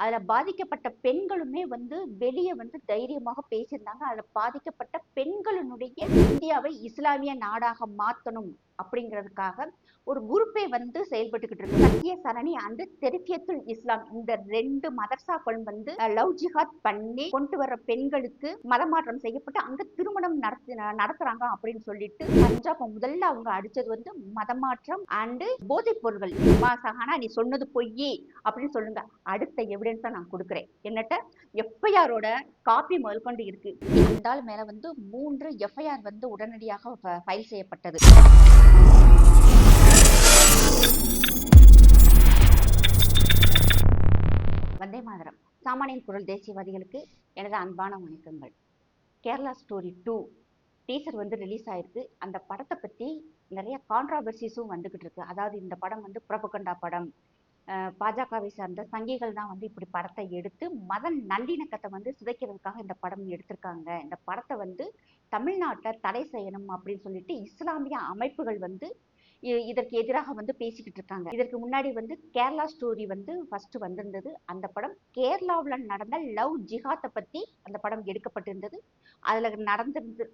அதுல பாதிக்கப்பட்ட பெண்களுமே வந்து வெளிய வந்து தைரியமாக பேசியிருந்தாங்க. அதுல பாதிக்கப்பட்ட பெண்களினுடைய இந்தியாவை இஸ்லாமிய நாடாக மாத்தணும் அப்படிங்கிறதுக்காக ஒரு குரூப்பே வந்து செயல்பட்டுக்கிட்டு இருக்கு. சத்திய சரணி அண்ட் தெரிபியத்துல் இஸ்லாம் இந்த 2 மதர்சாக்களும் வந்து லவ் ஜிஹாத் பண்ணி கொண்டு வர்ற பெண்களுக்கு மதமாற்றம் செய்யப்பட்டு அங்க திருமணம் நடத்துறாங்க அப்படின்னு சொல்லிட்டு பஞ்சாப் முதல்ல அவங்க அடிச்சது வந்து மதமாற்றம் அண்ட் போதைப் பொருள்கள். சஹானா நீ சொன்னது பொய் அப்படின்னு சொல்லுங்க, அடுத்த எவிடன்ஸா நான் கொடுக்குறேன். என்னட்ட எஃப்ஐஆரோட காப்பி முதற்கொண்டு இருக்கு. அந்த ஆள் மேல வந்து 3 எஃப்ஐஆர் வந்து உடனடியாக ஃபைல் செய்யப்பட்டது. வந்தே மாதரம். சாமானியன் குரல் தேசியவாதிகளுக்கு எனது அன்பான வணக்கங்கள். கேரளா ஸ்டோரி 2 டீசர் வந்து ரிலீஸ் ஆயிருக்கு. அந்த படத்தை பத்தி நிறைய கான்ட்ராவர்சிஸும் வந்துகிட்டு இருக்கு. அதாவது இந்த படம் வந்து புரபகண்டா படம், பாஜகவை சார்ந்த சங்கிகள் தான் வந்து இப்படி படத்தை எடுத்து மத நல்லிணக்கத்தை வந்து சிதைக்கிறதுக்காக இந்த படம் எடுத்திருக்காங்க. இந்த படத்தை வந்து தமிழ்நாட்டில் தடை செய்யணும் அப்படின்னு சொல்லிட்டு இஸ்லாமிய அமைப்புகள் வந்து இதற்கு எதிராக வந்து பேசிக்கிட்டு இருக்காங்க. இதற்கு முன்னாடி வந்து கேரளா ஸ்டோரி வந்து ஃபர்ஸ்ட் வந்திருந்தது. அந்த படம் கேரளாவில் நடந்த லவ் ஜிஹாத்தை பத்தி அந்த படம் எடுக்கப்பட்டிருந்தது.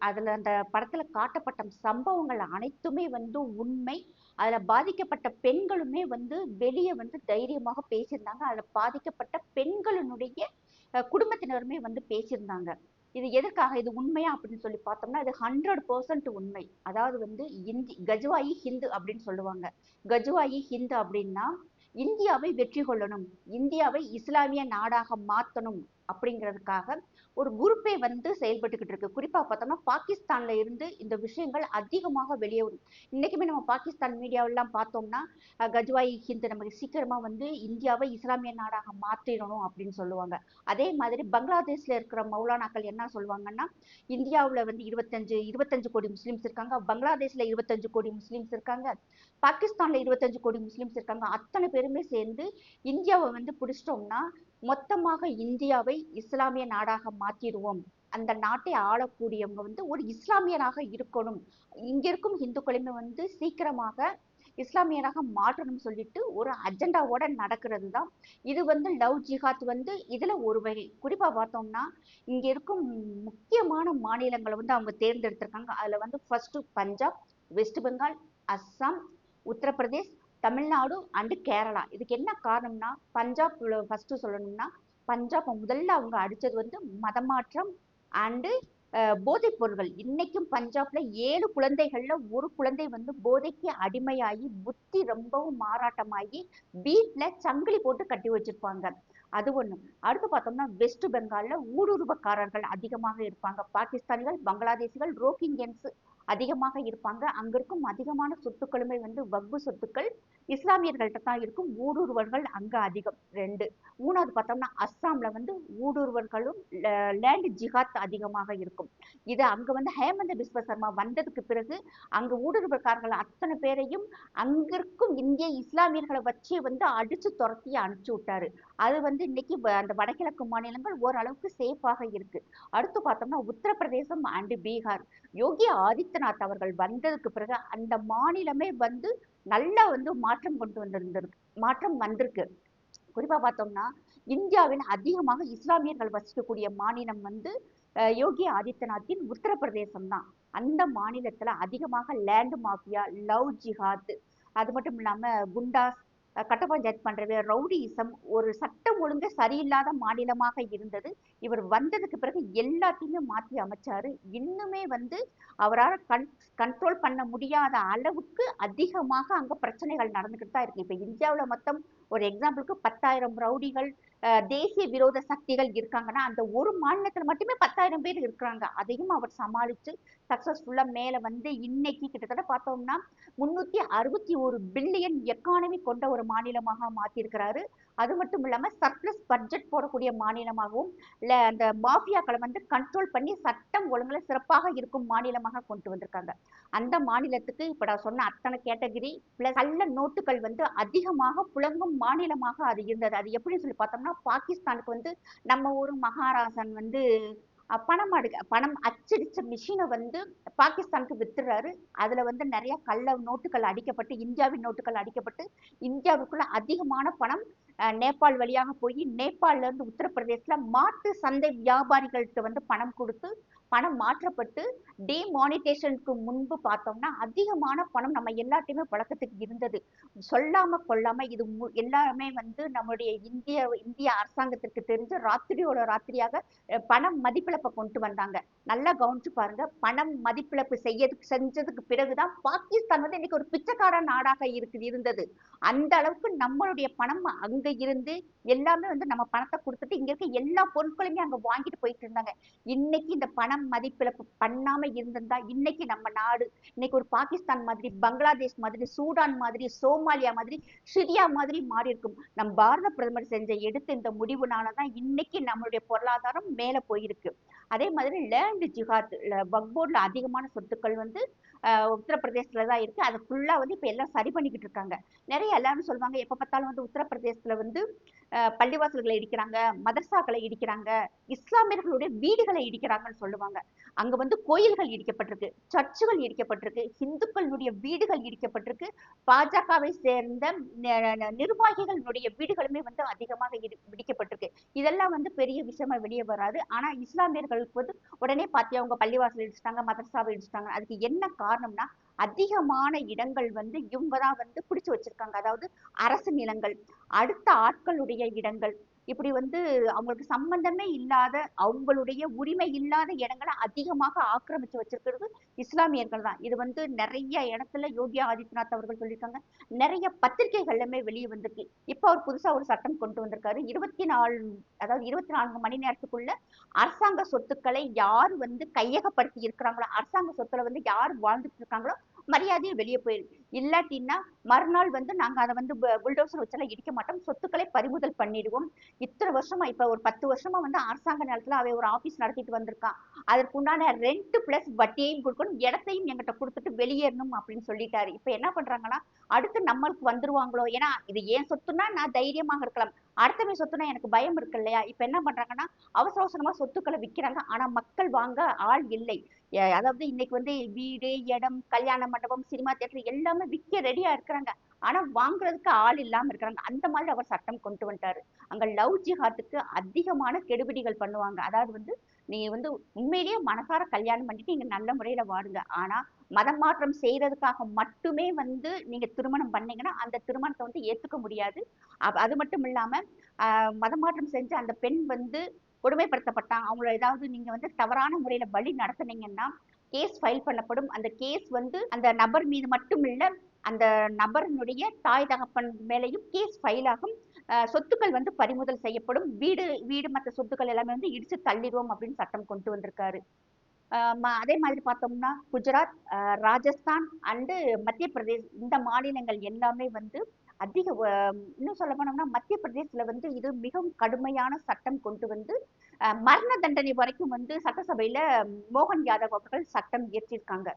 அதுல அந்த படத்துல காட்டப்பட்ட சம்பவங்கள் அனைத்துமே வந்து உண்மை. அதுல பாதிக்கப்பட்ட பெண்களுமே வந்து வெளியே வந்து தைரியமாக பேசியிருந்தாங்க. அதுல பாதிக்கப்பட்ட பெண்களினுடைய குடும்பத்தினருமே வந்து பேசியிருந்தாங்க. இது எதற்காக, இது உண்மையா அப்படின்னு சொல்லி பார்த்தோம்னா இது 100% உண்மை. அதாவது வந்து கஜ்வாயி ஹிந்து அப்படின்னு சொல்லுவாங்க. கஜ்வாயி ஹிந்து அப்படின்னா இந்தியாவை வெற்றி கொள்ளணும், இந்தியாவை இஸ்லாமிய நாடாக மாத்தணும் அப்படிங்கிறதுக்காக ஒரு குரூப்பே வந்து செயல்பட்டுக்கிட்டு இருக்கு. குறிப்பா பார்த்தோம்னா பாகிஸ்தான்ல இருந்து இந்த விஷயங்கள் அதிகமாக வெளியே வரும். இன்னைக்குமே நம்ம பாகிஸ்தான் மீடியாவெல்லாம் பார்த்தோம்னா கஜ்வாயி ஹிந்து நமக்கு சீக்கிரமா வந்து இந்தியாவை இஸ்லாமிய நாடாக மாற்றிடணும் அப்படின்னு சொல்லுவாங்க. அதே மாதிரி பங்களாதேஷ்ல இருக்கிற மௌலானாக்கள் என்ன சொல்லுவாங்கன்னா, இந்தியாவில் வந்து 25 கோடி முஸ்லிம்ஸ் இருக்காங்க, பங்களாதேஷ்ல 25 கோடி முஸ்லிம்ஸ் இருக்காங்க, பாகிஸ்தான்ல 25 கோடி முஸ்லிம்ஸ் இருக்காங்க. அத்தனை பேருமே சேர்ந்து இந்தியாவை வந்து பிடிச்சிட்டோம்னா மொத்தமாக இந்தியாவை இஸ்லாமிய நாடாக மாற்றிடுவோம். அந்த நாட்டை ஆளக்கூடியவங்க வந்து ஒரு இஸ்லாமியராக இருக்கணும், இங்க இருக்கும் இந்துக்களுமே வந்து சீக்கிரமாக இஸ்லாமியராக மாற்றணும்னு சொல்லிட்டு ஒரு அஜெண்டாவோட நடக்கிறது தான் இது வந்து லவ் ஜிஹாத் வந்து இதுல ஒரு வகை. குறிப்பா பார்த்தோம்னா இங்க இருக்கும் முக்கியமான மாநிலங்களை வந்து அவங்க தேர்ந்தெடுத்திருக்காங்க. அதுல வந்து first Punjab, west Bengal, Assam, Uttar Pradesh, Tamil Nadu and Kerala. இதுக்கு என்ன காரணம்னா பஞ்சாப் ஃபர்ஸ்ட் சொல்லணும்னா பஞ்சாப் முதல்ல அவங்க அடிச்சது வந்து மதமாற்றம் அண்டு போதைப் பொருள்கள். இன்னைக்கும் பஞ்சாப்ல 7 குழந்தைகள்ல ஒரு குழந்தை வந்து போதைக்கு அடிமையாகி புத்தி ரொம்பவும் மாறாட்டமாகி வீட்டுல சங்கிலி போட்டு கட்டி வச்சிருப்பாங்க. அது ஒண்ணு. அடுத்து பார்த்தோம்னா வெஸ்ட் பெங்கால்ல ஊடுருவக்காரர்கள் அதிகமாக இருப்பாங்க. பாகிஸ்தானிகள், பங்களாதேசிகள், ரோஹிங்கியன்ஸ் அதிகமாக இருப்பாங்க. அங்க இருக்கும் அதிகமான சொத்துக்களுமே வந்து வக்பு சொத்துக்கள் இஸ்லாமியர்கள்ட்ட தான் இருக்கும். ஊடுருவர்கள் அங்க அதிகம். 2. 3வது பார்த்தோம்னா அஸ்ஸாம்ல வந்து ஊடுருவர்களும் லேண்ட் ஜிஹாத் அதிகமாக இருக்கும். இது அங்க வந்து ஹேமந்த பிஸ்வ சர்மா வந்ததுக்கு பிறகு அங்க ஊடுருவல்காரர்கள் அத்தனை பேரையும் அங்க இருக்கும் இந்திய இஸ்லாமியர்களை வச்சு வந்து அடிச்சு துரத்தி அனுப்பிச்சு விட்டாரு. அது வந்து இன்னைக்கு அந்த வடகிழக்கு மாநிலங்கள் ஓரளவுக்கு சேஃபாக இருக்கு. அடுத்து பார்த்தோம்னா உத்தரப்பிரதேசம் அண்ட் பீகார். யோகி ஆதித்யநாத் அவர்கள் வந்ததுக்கு பிறகு அந்த மாநிலமே வந்து நல்லா வந்து மாற்றம் வந்திருக்கு. குறிப்பா பார்த்தோம்னா இந்தியாவில் அதிகமாக இஸ்லாமியர்கள் வசிக்கக்கூடிய மாநிலம் வந்து யோகி ஆதித்யநாத்தின் உத்தரப்பிரதேசம் தான். அந்த மாநிலத்துல அதிகமாக லேண்ட் மாஃபியா, லவ் ஜிஹாத், அது மட்டும் இல்லாம குண்டாஸ், கட்ட பஞ்சாயத்து பண்றது, ரவுடியிசம், ஒரு சட்டம் ஒழுங்கு சரியில்லாத மாநிலமாக இருந்தது. இவர் வந்ததுக்கு பிறகு எல்லாத்தையுமே மாற்றி அமைச்சாரு. இன்னுமே வந்து அவரால் கண்ட்ரோல் பண்ண முடியாத அளவுக்கு அதிகமாக அங்க பிரச்சனைகள் நடந்துகிட்டு தான் இருக்கு. இப்ப இந்தியாவுல மொத்தம் ஒரு எக்ஸாம்பிளுக்கு 10,000 ரவுடிகள் தேசிய விரோத சக்திகள் இருக்காங்கன்னா அந்த ஒரு மாநிலத்துல மட்டுமே 10,000 பேர் இருக்கிறாங்க. அதையும் அவர் சமாளிச்சு சக்சஸ்ஃபுல்லா மேல வந்து இன்னைக்கு கிட்டத்தட்ட பார்த்தோம்னா 361 பில்லியன் எக்கானமி கொண்ட ஒரு மாநிலமாக மாத்திருக்கிறாரு. அது மட்டும் இல்லாம சர்ப்ளஸ் பட்ஜெட் போடக்கூடிய மாநிலமாகவும் அந்த மாஃபியாக்களை வந்து கண்ட்ரோல் பண்ணி சட்டம் ஒழுங்குல சிறப்பாக இருக்கும் மாநிலமாக கொண்டு வந்திருக்காங்க. அந்த மாநிலத்துக்கு இப்ப நான் சொன்ன அத்தனை கேட்டகரி பிளஸ் கள்ள நோட்டுகள் வந்து அதிகமாக புழங்கும் மாநிலமாக அது இருந்தது. அது எப்படின்னு சொல்லி பார்த்தோம்னா பாகிஸ்தானுக்கு வந்து நம்ம ஊர் மகாராசன் வந்து பணம் அச்சடிச்ச மிஷினை வந்து பாகிஸ்தானுக்கு வித்துறாரு. அதுல வந்து நிறைய கள்ள நோட்டுகள் அடிக்கப்பட்டு இந்தியாவின் நோட்டுகள் அடிக்கப்பட்டு இந்தியாவுக்குள்ள அதிகமான பணம் நேபாள் வழியாக போய் நேபாள்ல இருந்து உத்தரப்பிரதேசல மாட்டு சந்தை வியாபாரிகள்கிட்ட வந்து பணம் கொடுத்து பணம் மாற்றப்பட்டு டிமானிட்டேஷனுக்கு முன்பு பார்த்தோம்னா அதிகமான பணம் நம்ம எல்லாத்தையுமே பழக்கத்துக்கு இருந்தது. சொல்லாம கொள்ளாம இது எல்லாமே வந்து நம்முடைய இந்திய அரசாங்கத்திற்கு தெரிஞ்ச ராத்திரியோட ராத்திரியாக பணம் மதிப்பிழப்பை கொண்டு வந்தாங்க. நல்லா கவனிச்சு பாருங்க, பணம் மதிப்பிழப்பு செஞ்சதுக்கு பிறகுதான் பாகிஸ்தான் வந்து இன்னைக்கு ஒரு பிச்சைக்கார நாடாக இருந்தது. அந்த அளவுக்கு நம்மளுடைய பணம் அங்க இருந்து எல்லாமே வந்து நம்ம பணத்தை கொடுத்துட்டு இங்க இருக்க எல்லா பொருட்களையுமே அங்க வாங்கிட்டு போயிட்டு இருந்தாங்க. இன்னைக்கு இந்த பணம் மதிப்பிழப்பு பண்ணாம இருந்திருந்தா இன்னைக்கு நம்ம நாடு இன்னைக்கு ஒரு பாகிஸ்தான் மாதிரி, பங்களாதேஷ் மாதிரி, சூடான் மாதிரி, சோமாலியா மாதிரி, சிரியா மாதிரி மாறி இருக்கும். நம் பாரத பிரதமர் எடுத்த இந்த முடிவுனாலதான் இன்னைக்கு நம்மளுடைய பொருளாதாரம் மேல போயிருக்கு. அதே மாதிரி லேண்ட் ஜிஹாத், வக்போர்ட்ல அதிகமான சொத்துக்கள் வந்து உத்தரப்பிரதேசத்துல தான் இருக்கு. அதை ஃபுல்லா வந்து இப்ப எல்லாம் சரி பண்ணிக்கிட்டு இருக்காங்க. நிறைய எல்லாரும் சொல்லுவாங்க, எப்ப பார்த்தாலும் வந்து உத்தரப்பிரதேசத்துல வந்து பள்ளிவாசல்களை இடிக்கிறாங்க, மதர்சாக்களை இடிக்கிறாங்க, இஸ்லாமியர்களுடைய வீடுகளை இடிக்கிறாங்கன்னு சொல்லுவாங்க. அங்க வந்து கோயில்கள் இடிக்கப்பட்டிருக்கு, சர்ச்சுகள் இடிக்கப்பட்டிருக்கு, இந்துக்களுடைய வீடுகள் இடிக்கப்பட்டிருக்கு, பாஜகவை சேர்ந்த நிர்வாகிகளுடைய வீடுகளுமே வந்து அதிகமாக இடிக்கப்பட்டிருக்கு. இதெல்லாம் வந்து பெரிய விஷயமா வெளியே வராது. ஆனா இஸ்லாமியர்களுக்கு வந்து உடனே பாத்தியா அவங்க பள்ளிவாசல் இடிச்சிட்டாங்க, மதரசாவை இடிச்சிட்டாங்க. அதுக்கு என்ன காரணம்னா அதிகமான இடங்கள் வந்து இவங்கதான் வந்து பிடிச்சு வச்சிருக்காங்க. அதாவது அரசு நிலங்கள், அடுத்த ஆட்களுடைய இடங்கள், இப்படி வந்து அவங்களுக்கு சம்பந்தமே இல்லாத, அவங்களுடைய உரிமை இல்லாத இடங்களை அதிகமாக ஆக்கிரமிச்சு வச்சிருக்கிறது இஸ்லாமியர்கள் தான். இது வந்து நிறைய இடத்துல யோகி ஆதித்யநாத் அவர்கள் சொல்லியிருக்காங்க. நிறைய பத்திரிகைகள்லுமே வெளியே வந்திருக்கு. இப்ப அவர் புதுசா ஒரு சட்டம் கொண்டு வந்திருக்காரு. 24 மணி நேரத்துக்குள்ள அரசாங்க சொத்துக்களை யார் வந்து கையகப்படுத்தி இருக்கிறாங்களோ, அரசாங்க சொத்துல வந்து யார் வாழ்ந்துட்டு இருக்காங்களோ மரியாதையை வெளியே போயிருக்கு. இல்லாட்டின்னா மறுநாள் வந்து நாங்க அதை வந்து புல்டோசர் வச்செல்லாம் இடிக்க மாட்டோம், சொத்துக்களை பறிமுதல் பண்ணிடுவோம். இத்தனை வருஷமா, இப்ப ஒரு 10 வருஷமா வந்து அரசாங்க நிலத்துல அவன் ஒரு ஆபீஸ் நடத்திட்டு வந்திருக்கான், அதற்கு உண்டான ரெண்ட் பிளஸ் வட்டியையும் கொடுக்கணும், இடத்தையும் எங்கிட்ட கொடுத்துட்டு வெளியேறணும் அப்படின்னு சொல்லிட்டாரு. இப்ப என்ன பண்றாங்கன்னா அடுத்து நம்மளுக்கு வந்துருவாங்களோ, ஏன்னா இது ஏன் சொத்துன்னா நான் தைரியமாக இருக்கலாம், அடுத்தவன் சொத்துனா எனக்கு பயம் இருக்கு இல்லையா. இப்ப என்ன பண்றாங்கன்னா அவசர அவசரமா சொத்துக்களை விற்கிறாங்க. ஆனா மக்கள் வாங்க ஆள் இல்லை. அதாவது இன்னைக்கு வந்து வீடு, இடம், கல்யாண மண்டபம், சினிமா தியேட்டர் எல்லாமே விற்க ரெடியா இருக்கிறாங்க. ஆனா வாங்குறதுக்கு ஆள் இல்லாம இருக்கிறாங்க. அந்த மாதிரி அவர் சட்டம் கொண்டு வந்துட்டாரு. அங்க லவ் ஜிஹாத்துக்கு அதிகமான கெடுபிடிகள் பண்ணுவாங்க. அதாவது வந்து நீங்க வந்து உண்மையிலேயே மனசார கல்யாணம் பண்ணிட்டு நீங்க நல்ல முறையில வாடுங்க. ஆனா மதம் மாற்றம் செய்யறதுக்காக மட்டுமே வந்து நீங்க திருமணம் பண்ணீங்கன்னா அந்த திருமணத்தை வந்து ஏத்துக்க முடியாது. அது மட்டும் இல்லாம மதம் மாற்றம் செஞ்ச அந்த பெண் வந்து கொடுமைப்படுத்தப்பட்டாங்க, அவங்கள ஏதாவது நீங்க வந்து தவறான முறையில பலி நடத்துனீங்கன்னா கேஸ் ஃபைல் பண்ணப்படும். அந்த கேஸ் வந்து அந்த நபர் மீது மட்டும் இல்ல, அந்த நபரினுடைய தாய் தகப்பன் மேலையும் கேஸ் ஃபைல் ஆகும். சொத்துக்கள் வந்து பறிமுதல் செய்யப்படும். வீடு மற்ற சொத்துக்கள் எல்லாமே வந்து இடிச்சு தள்ளிடுவோம் அப்படின்னு சட்டம் கொண்டு வந்திருக்காரு. அதே மாதிரி பார்த்தோம்னா குஜராத், ராஜஸ்தான் அண்டு மத்திய பிரதேஷ், இந்த மாநிலங்கள் எல்லாமே வந்து அதிக இன்னும் சொல்ல போனோம்னா மத்திய பிரதேசத்துல வந்து இது மிகவும் கடுமையான சட்டம் கொண்டு வந்து மரண தண்டனை வரைக்கும் வந்து சட்டசபையில மோகன் யாதவ் அவர்கள் சட்டம் இயற்றியிருக்காங்க.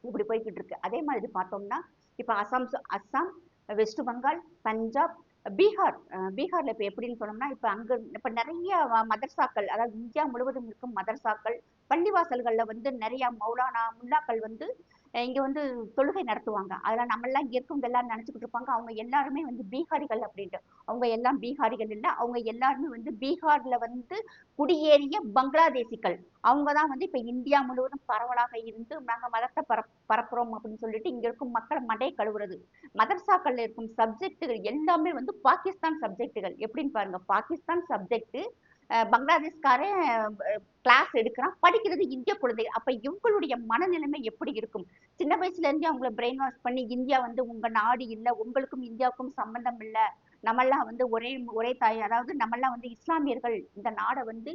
இப்படி போய்கிட்டு இருக்கு. அதே மாதிரி பார்த்தோம்னா இப்ப அஸ்ஸாம், வெஸ்ட் பெங்கால், பஞ்சாப், பீகார்ல இப்ப எப்படின்னு சொன்னோம்னா இப்ப அங்க இப்ப நிறைய மதர்சாக்கள், அதாவது இந்தியா முழுவதும் இருக்கும் மதர்சாக்கள், பள்ளிவாசல்கள்ல வந்து நிறைய மௌலானா முல்லாக்கள் வந்து இங்க வந்து தொழுகை நடத்துவாங்க. அதெல்லாம் நம்ம எல்லாம் இங்க இருக்கவங்க எல்லாரும் நினைச்சுக்கிட்டு இருப்பாங்க அவங்க எல்லாருமே வந்து பீகாரிகள் அப்படின்ட்டு. அவங்க எல்லாம் பீகாரிகள் இல்ல, அவங்க எல்லாருமே வந்து பீகார்ல வந்து குடியேறிய பங்களாதேசிகள். அவங்கதான் வந்து இப்ப இந்தியா முழுவதும் பரவலாக இருந்து நாங்க மதத்தை பரப்புறோம் அப்படின்னு சொல்லிட்டு இங்க இருக்கும் மக்களை மடை கழுவுறது. மதர்சாக்கள்ல இருக்கும் சப்ஜெக்டுகள் எல்லாமே வந்து பாகிஸ்தான் சப்ஜெக்டுகள். எப்படின்னு பாருங்க, பாகிஸ்தான் சப்ஜெக்ட் பங்களாதேஷ்காரன் கிளாஸ் எடுக்கிறான், படிக்கிறது இந்திய குழந்தைகள். அப்ப இவங்களுடைய மனநிலைமை எப்படி இருக்கும்? சின்ன வயசுல இருந்தே அவங்கள பிரெயின் வாஷ் பண்ணி இந்தியா வந்து உங்க நாடு இல்ல, உங்களுக்கும் இந்தியாவுக்கும் சம்பந்தம் இல்ல, நம்மெல்லாம் வந்து ஒரே ஒரே தாய், அதாவது நம்மெல்லாம் வந்து இஸ்லாமியர்கள், இந்த நாடை வந்து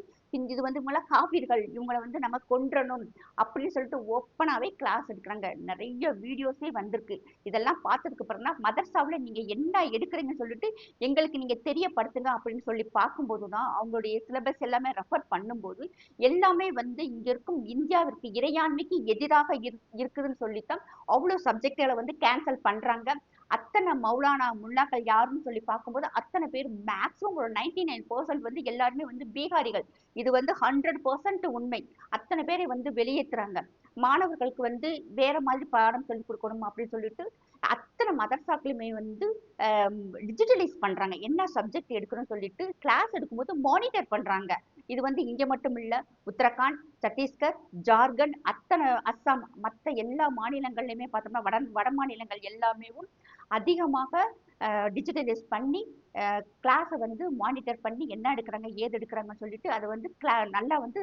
இது வந்து இவங்கள காபீர்கள், இவங்களை வந்து நம்ம கொன்றணும் அப்படின்னு சொல்லிட்டு ஓப்பனாவே கிளாஸ் எடுக்கிறாங்க. நிறைய வீடியோஸே வந்திருக்கு. இதெல்லாம் பார்த்ததுக்கு அப்புறம் தான் மதர்சாவில் நீங்க என்ன எடுக்கிறீங்கன்னு சொல்லிட்டு எங்களுக்கு நீங்க தெரியப்படுத்துங்க அப்படின்னு சொல்லி பார்க்கும்போதுதான் அவங்களுடைய சிலபஸ் எல்லாமே ரெஃபர் பண்ணும்போது எல்லாமே வந்து இங்க இருக்கும் இந்தியாவிற்கு இறையாண்மைக்கு எதிராக இருக்குதுன்னு சொல்லித்தான் அவ்வளவு சப்ஜெக்டுகளை வந்து கேன்சல் பண்றாங்க. அத்தனை மௌலானா முல்லாக்கள் யாருன்னு சொல்லி பார்க்கும்போது அத்தனை பேர் மேக்ஸிமம் ஒரு 99% வந்து எல்லாருமே வந்து பீகாரிகள். இது வந்து 100% உண்மை. அத்தனை பேரை வந்து வெளியேற்றுறாங்க. மாணவர்களுக்கு வந்து வேற மாதிரி பாடம் சொல்லி கொடுக்கணும் அப்படின்னு சொல்லிட்டு அத்தனை மதரசாக்களுமே வந்து டிஜிட்டலைஸ் பண்றாங்க. என்ன சப்ஜெக்ட் எடுக்கணும்னு சொல்லிட்டு கிளாஸ் எடுக்கும்போது மானிட்டர் பண்றாங்க. இது வந்து இங்க மட்டும் இல்ல, உத்தரகாண்ட், சத்தீஸ்கர், ஜார்க்கண்ட், அத்தனை அஸ்ஸாம், மற்ற எல்லா மாநிலங்கள்லயுமே பார்த்தோம்னா வட மாநிலங்கள் எல்லாமே அதிகமாக டிஜிட்டலைஸ் பண்ணி கிளாஸை வந்து மானிட்டர் பண்ணி என்ன எடுக்கிறாங்க ஏது எடுக்கிறாங்கன்னு சொல்லிட்டு அதை வந்து நல்லா வந்து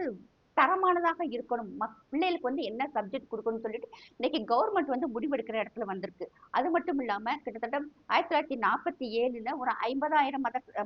தரமானதாக இருக்கணும். பிள்ளைகளுக்கு வந்து என்ன சப்ஜெக்ட் கொடுக்கணும்னு சொல்லிட்டு இன்னைக்கு கவர்மெண்ட் வந்து முடிவெடுக்கிற இடத்துல வந்திருக்கு. அது மட்டும் இல்லாம கிட்டத்தட்ட 1947 ஒரு 50,000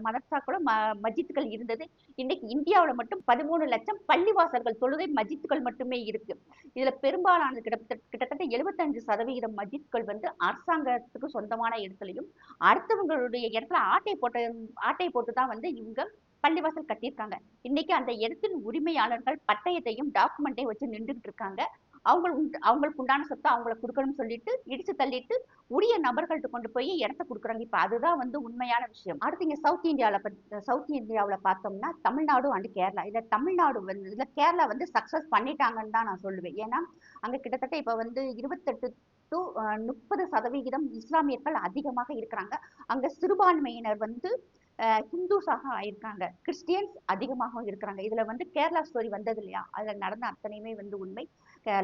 மதரசாக்களும் மஜித்துகள் இருந்தது. இன்னைக்கு இந்தியாவில் மட்டும் 13 லட்சம் பள்ளிவாசல்கள் தொழுகை மஜித்துகள் மட்டுமே இருக்கு. இதுல பெரும்பாலான கிட்டத்தட்ட 75% மஜித்கள் வந்து அரசாங்கத்துக்கு சொந்தமான இடத்துலையும் அடுத்தவங்களுடைய இடத்துல ஆட்டை போட்டு தான் வந்து இவங்க பள்ளிவாசல் கட்டியிருக்காங்க. இன்னைக்கு அந்த இடத்தின் உரிமையாளர்கள் பட்டயத்தையும் டாக்குமெண்ட்டையும் வச்சு நின்றுட்டு இருக்காங்க. அவங்களுக்கு உண்டான சொத்தை அவங்களை கொடுக்கணும்னு சொல்லிட்டு இடிச்சு தள்ளிட்டு உரிய நபர்கள்ட்ட கொண்டு போய் இடத்த கொடுக்குறாங்க. இப்ப அதுதான் வந்து உண்மையான விஷயம். அடுத்து இங்க சவுத் இந்தியாவில் பார்த்தோம்னா தமிழ்நாடு அண்ட் கேரளா. இதுல கேரளா வந்து சக்சஸ் பண்ணிட்டாங்கன்னு தான் நான் சொல்லுவேன். ஏன்னா அங்க கிட்டத்தட்ட இப்ப வந்து 28 to 30% இஸ்லாமியர்கள் அதிகமாக இருக்கிறாங்க. அங்க சிறுபான்மையினர் வந்து ஹிந்துஸாக ஆயிருக்காங்க, கிறிஸ்டியன்ஸ் அதிகமாக இருக்கிறாங்க. இதுல வந்து கேரளா ஸ்டோரி வந்தது இல்லையா, அதுல நடந்த அத்தனையுமே வந்து உண்மை.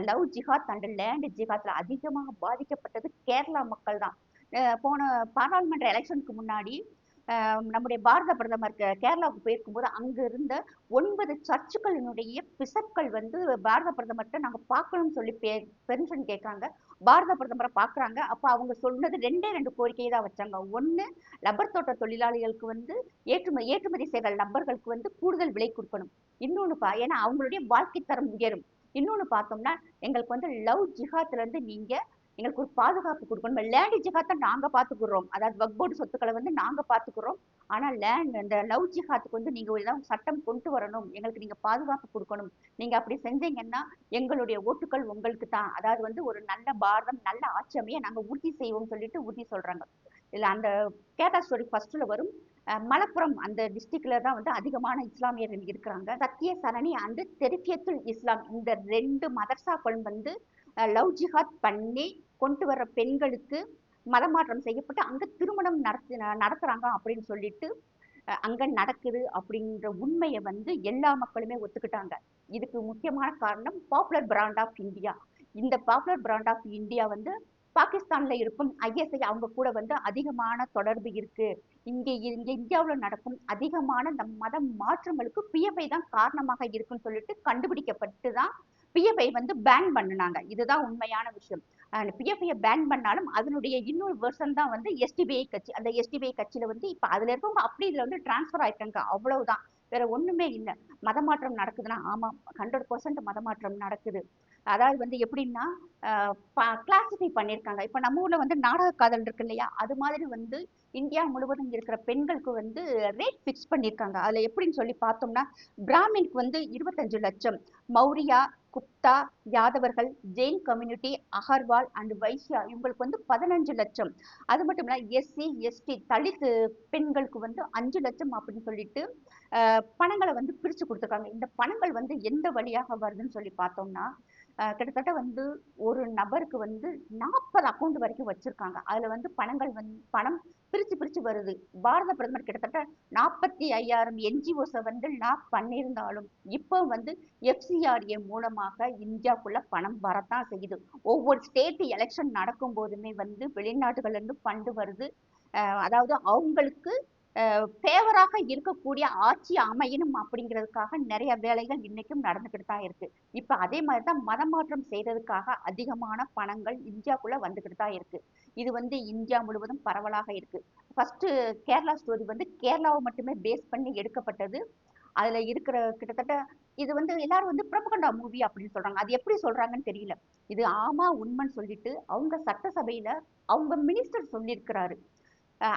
லவ் ஜிஹாத் அண்ட் லேண்ட் ஜிஹாத்ல அதிகமாக பாதிக்கப்பட்டது கேரளா மக்கள் தான். போன பாராளுமன்ற எலெக்ஷனுக்கு முன்னாடி நம்முடைய பாரத பிரதமர் கேரளாவுக்கு போயிருக்கும்போது அங்க இருந்த 9 சர்ச்சுகளினுடைய பிசப்கள் வந்து பாரத பிரதமர்கிட்ட நாங்க பார்க்கணும்னு சொல்லி பெர்மிஷன் கேட்கறாங்க. பாரத பிரதமரை பாக்குறாங்க. அப்ப அவங்க சொன்னது 2 கோரிக்கையை தான் வச்சாங்க. ஒண்ணு, ரப்பர் தோட்ட தொழிலாளிகளுக்கு வந்து ஏற்றுமதி செய்கிற ரப்பர்களுக்கு வந்து கூடுதல் விலை கொடுக்கணும். இன்னொன்னு ஏன்னா அவங்களுடைய வாழ்க்கை தரம் உயரும். இன்னொன்னு பார்த்தோம்னா எங்களுக்கு வந்து லவ் ஜிஹாத்ல இருந்து நீங்க எங்களுக்கு ஒரு பாதுகாப்பு கொடுக்கணும். லேண்ட் ஜிஹாத்தை நாங்க பாத்துக்கிறோம், அதாவது வக்போர்டு சொத்துக்களை வந்து நாங்க பாத்துக்கிறோம். ஆனா இந்த லவ் ஜிஹாத்துக்கு வந்து நீங்க ஏதாவது சட்டம் கொண்டு வரணும், எங்களுக்கு நீங்க பாதுகாப்பு கொடுக்கணும். நீங்க அப்படி செஞ்சீங்கன்னா எங்களுடைய ஓட்டுகள் உங்களுக்கு தான், அதாவது வந்து ஒரு நல்ல பாரதம் நல்ல ஆட்சியமையை நாங்க உறுதி செய்வோம் சொல்லிட்டு உறுதி சொல்றாங்க. இல்ல அந்த கேரளா ஸ்டோரி ஃபர்ஸ்ட்ல வரும். மலப்புரம் அந்த டிஸ்ட்ரிக்ட்ல தான் வந்து அதிகமான இஸ்லாமியர்கள் இருக்கிறாங்க. சத்திய சரணி அண்ட் தெரிஃபியத்துல் இஸ்லாம் இந்த 2 மதரசாக்களும் வந்து லவ் ஜிஹாத் பண்ணி கொண்டு வர்ற பெண்களுக்கு மதமாற்றம் செய்யப்பட்டு அங்க திருமணம் நடத்துறாங்க அப்படின்னு சொல்லிட்டு அங்க நடக்குது அப்படின்ற உண்மையை வந்து எல்லா மக்களுமே ஒத்துக்கிட்டாங்க. இதுக்கு முக்கியமான காரணம் பாப்புலர் பிராண்ட் ஆஃப் இந்தியா. இந்த பாப்புலர் பிராண்ட் ஆஃப் இந்தியா வந்து பாகிஸ்தான்ல இருக்கும் ஐஎஸ்ஐ அவங்க கூட வந்து அதிகமான தொடர்பு இருக்கு. இங்க இந்தியாவில் நடக்கும் அதிகமான இந்த மத மாற்றங்களுக்கு பிஎஃப்ஐ தான் காரணமாக இருக்குன்னு சொல்லிட்டு கண்டுபிடிக்கப்பட்டு தான் பிஎஃப்ஐ வந்து பேன் பண்ணினாங்க. இதுதான் உண்மையான விஷயம். பிஎஃப்ஐ பேன் பண்ணாலும் அதனுடைய இன்னொரு வெர்ஷன் தான் வந்து எஸ்டிபிஐ கட்சி. அந்த எஸ்டிபிஐ கட்சியில வந்து இப்ப அதுல இருக்கவங்க அப்படி இதுல வந்து டிரான்ஸ்பர் ஆயிட்டாங்க, அவ்வளவுதான், வேற ஒண்ணுமே இல்லை. மதமாற்றம் நடக்குதுன்னா ஆமா, 100% மதமாற்றம் நடக்குது. அதாவது வந்து எப்படின்னா கிளாசிஃபை பண்ணியிருக்காங்க. இப்ப நம்ம ஊர்ல வந்து நாடக காதல் இருக்கு இல்லையா, அது மாதிரி வந்து இந்தியா முழுவதும் இருக்கிற பெண்களுக்கு வந்து ரேட் பிக்ஸ் பண்ணியிருக்காங்க. அதுல எப்படின்னு சொல்லி பார்த்தோம்னா பிராமின்க்கு வந்து 25 லட்சம், மௌரியா, குப்தா, யாதவர்கள், ஜெயின் கம்யூனிட்டி, அகர்வால் அண்ட் வைசியா இவங்களுக்கு வந்து 15 லட்சம். அது மட்டும் இல்ல எஸ்சி எஸ்டி தலித் பெண்களுக்கு வந்து 5 லட்சம் அப்படின்னு சொல்லிட்டு பணங்களை வந்து பிரிச்சு கொடுத்துருக்காங்க. இந்த பணங்கள் வந்து எந்த வழியாக வருதுன்னு சொல்லி பார்த்தோம்னா கிட்டத்தட்ட வந்து ஒரு நபருக்கு வந்து 40 அக்கௌண்ட் வரைக்கும் வச்சிருக்காங்க. அதுல வந்து பணம் பிரிச்சு வருது. பாரத பிரதமர் கிட்டத்தட்ட 45,000 என்ஜிஓஸை வந்து லாக் பண்ணியிருந்தாலும் இப்போ வந்து எஃப்சிஆர்ஏ மூலமாக இந்தியாவுக்குள்ள பணம் வரத்தான் செய்யுது. ஒவ்வொரு ஸ்டேட் எலெக்ஷன் நடக்கும் போதுமே வந்து வெளிநாட்டுகள்ல இருந்து ஃபண்டு வருது. அதாவது அவங்களுக்கு ஃபேவராக இருக்கக்கூடிய ஆட்சி அமையணும் அப்படிங்கிறதுக்காக நிறைய வேலைகள் இன்னைக்கும் நடந்துக்கிட்டு தான் இருக்கு. இப்ப அதே மாதிரிதான் மதமாற்றம் செய்யறதுக்காக அதிகமான பணங்கள் இந்தியாவுக்குள்ள வந்துகிட்டு தான் இருக்கு. இது வந்து இந்தியா முழுவதும் பரவலாக இருக்கு. ஃபர்ஸ்ட் கேரளா ஸ்டோரி வந்து கேரளாவை மட்டுமே பேஸ் பண்ணி எடுக்கப்பட்டது. அதுல இருக்கிற கிட்டத்தட்ட இது வந்து எல்லாரும் வந்து புரபகண்டா மூவி அப்படின்னு சொல்றாங்க. அது எப்படி சொல்றாங்கன்னு தெரியல. இது ஆமா உண்மைன்னு சொல்லிட்டு அவங்க சட்டசபையில அவங்க மினிஸ்டர் சொல்லியிருக்கிறாரு.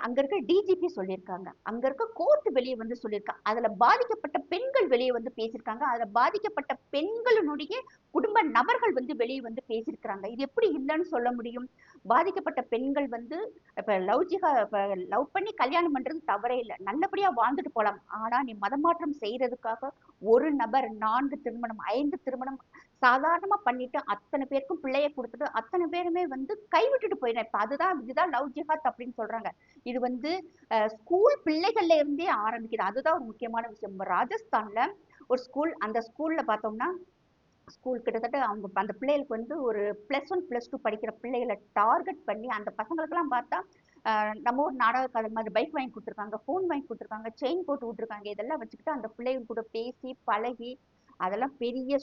அங்க இருக்க டிஜிபி சொல்லியிருக்காங்க, அங்க இருக்க கோர்ட் வெளியே வந்து சொல்லியிருக்காங்க, அதுல பாதிக்கப்பட்ட பெண்கள் வெளியே வந்து பேசியிருக்காங்க, அதுல பாதிக்கப்பட்ட பெண்களுடைய குடும்ப நபர்கள் வந்து வெளியே வந்து பேசியிருக்கிறாங்க. இது எப்படி இல்லைன்னு சொல்ல முடியும்? பாதிக்கப்பட்ட பெண்கள் வந்து இப்ப லவ் பண்ணி கல்யாணம் பண்றது தவறே இல்லை, நல்லபடியா வாழ்ந்துட்டு போலாம். ஆனா நீ மதமாற்றம் செய்யறதுக்காக ஒரு நபர் 4 திருமணம் 5 திருமணம் சாதாரணமா பண்ணிட்டு அத்தனை பேருக்கும் பிள்ளைய கொடுத்துட்டு அத்தனை பேருமே வந்து கைவிட்டுட்டு போயிடும். இப்ப இதுதான் லவ் ஜிஹாத் அப்படின்னு சொல்றாங்க. இது வந்து ஸ்கூல் பிள்ளைகள்ல இருந்தே ஆரம்பிக்குது. அதுதான் ஒரு முக்கியமான விஷயம். ராஜஸ்தான்ல ஒரு ஸ்கூல், அந்த ஸ்கூல்ல பார்த்தோம்னா ஸ்கூல் கிட்டத்தட்ட அவங்க அந்த பிள்ளைகளுக்கு வந்து ஒரு +1 +2 படிக்கிற பிள்ளைகளை டார்கெட் பண்ணி அந்த பசங்களுக்கெல்லாம் பார்த்தா நம்ம ஒரு நாடக கதை மாதிரி பைக் வாங்கி கொடுத்துருக்காங்க, ஃபோன் வாங்கி கொடுத்துருக்காங்க, செயின் போட்டு விட்டுருக்காங்க. இதெல்லாம் வச்சுக்கிட்டு அந்த பிள்ளைகள் கூட பேசி பழகி அதெல்லாம் பெரிய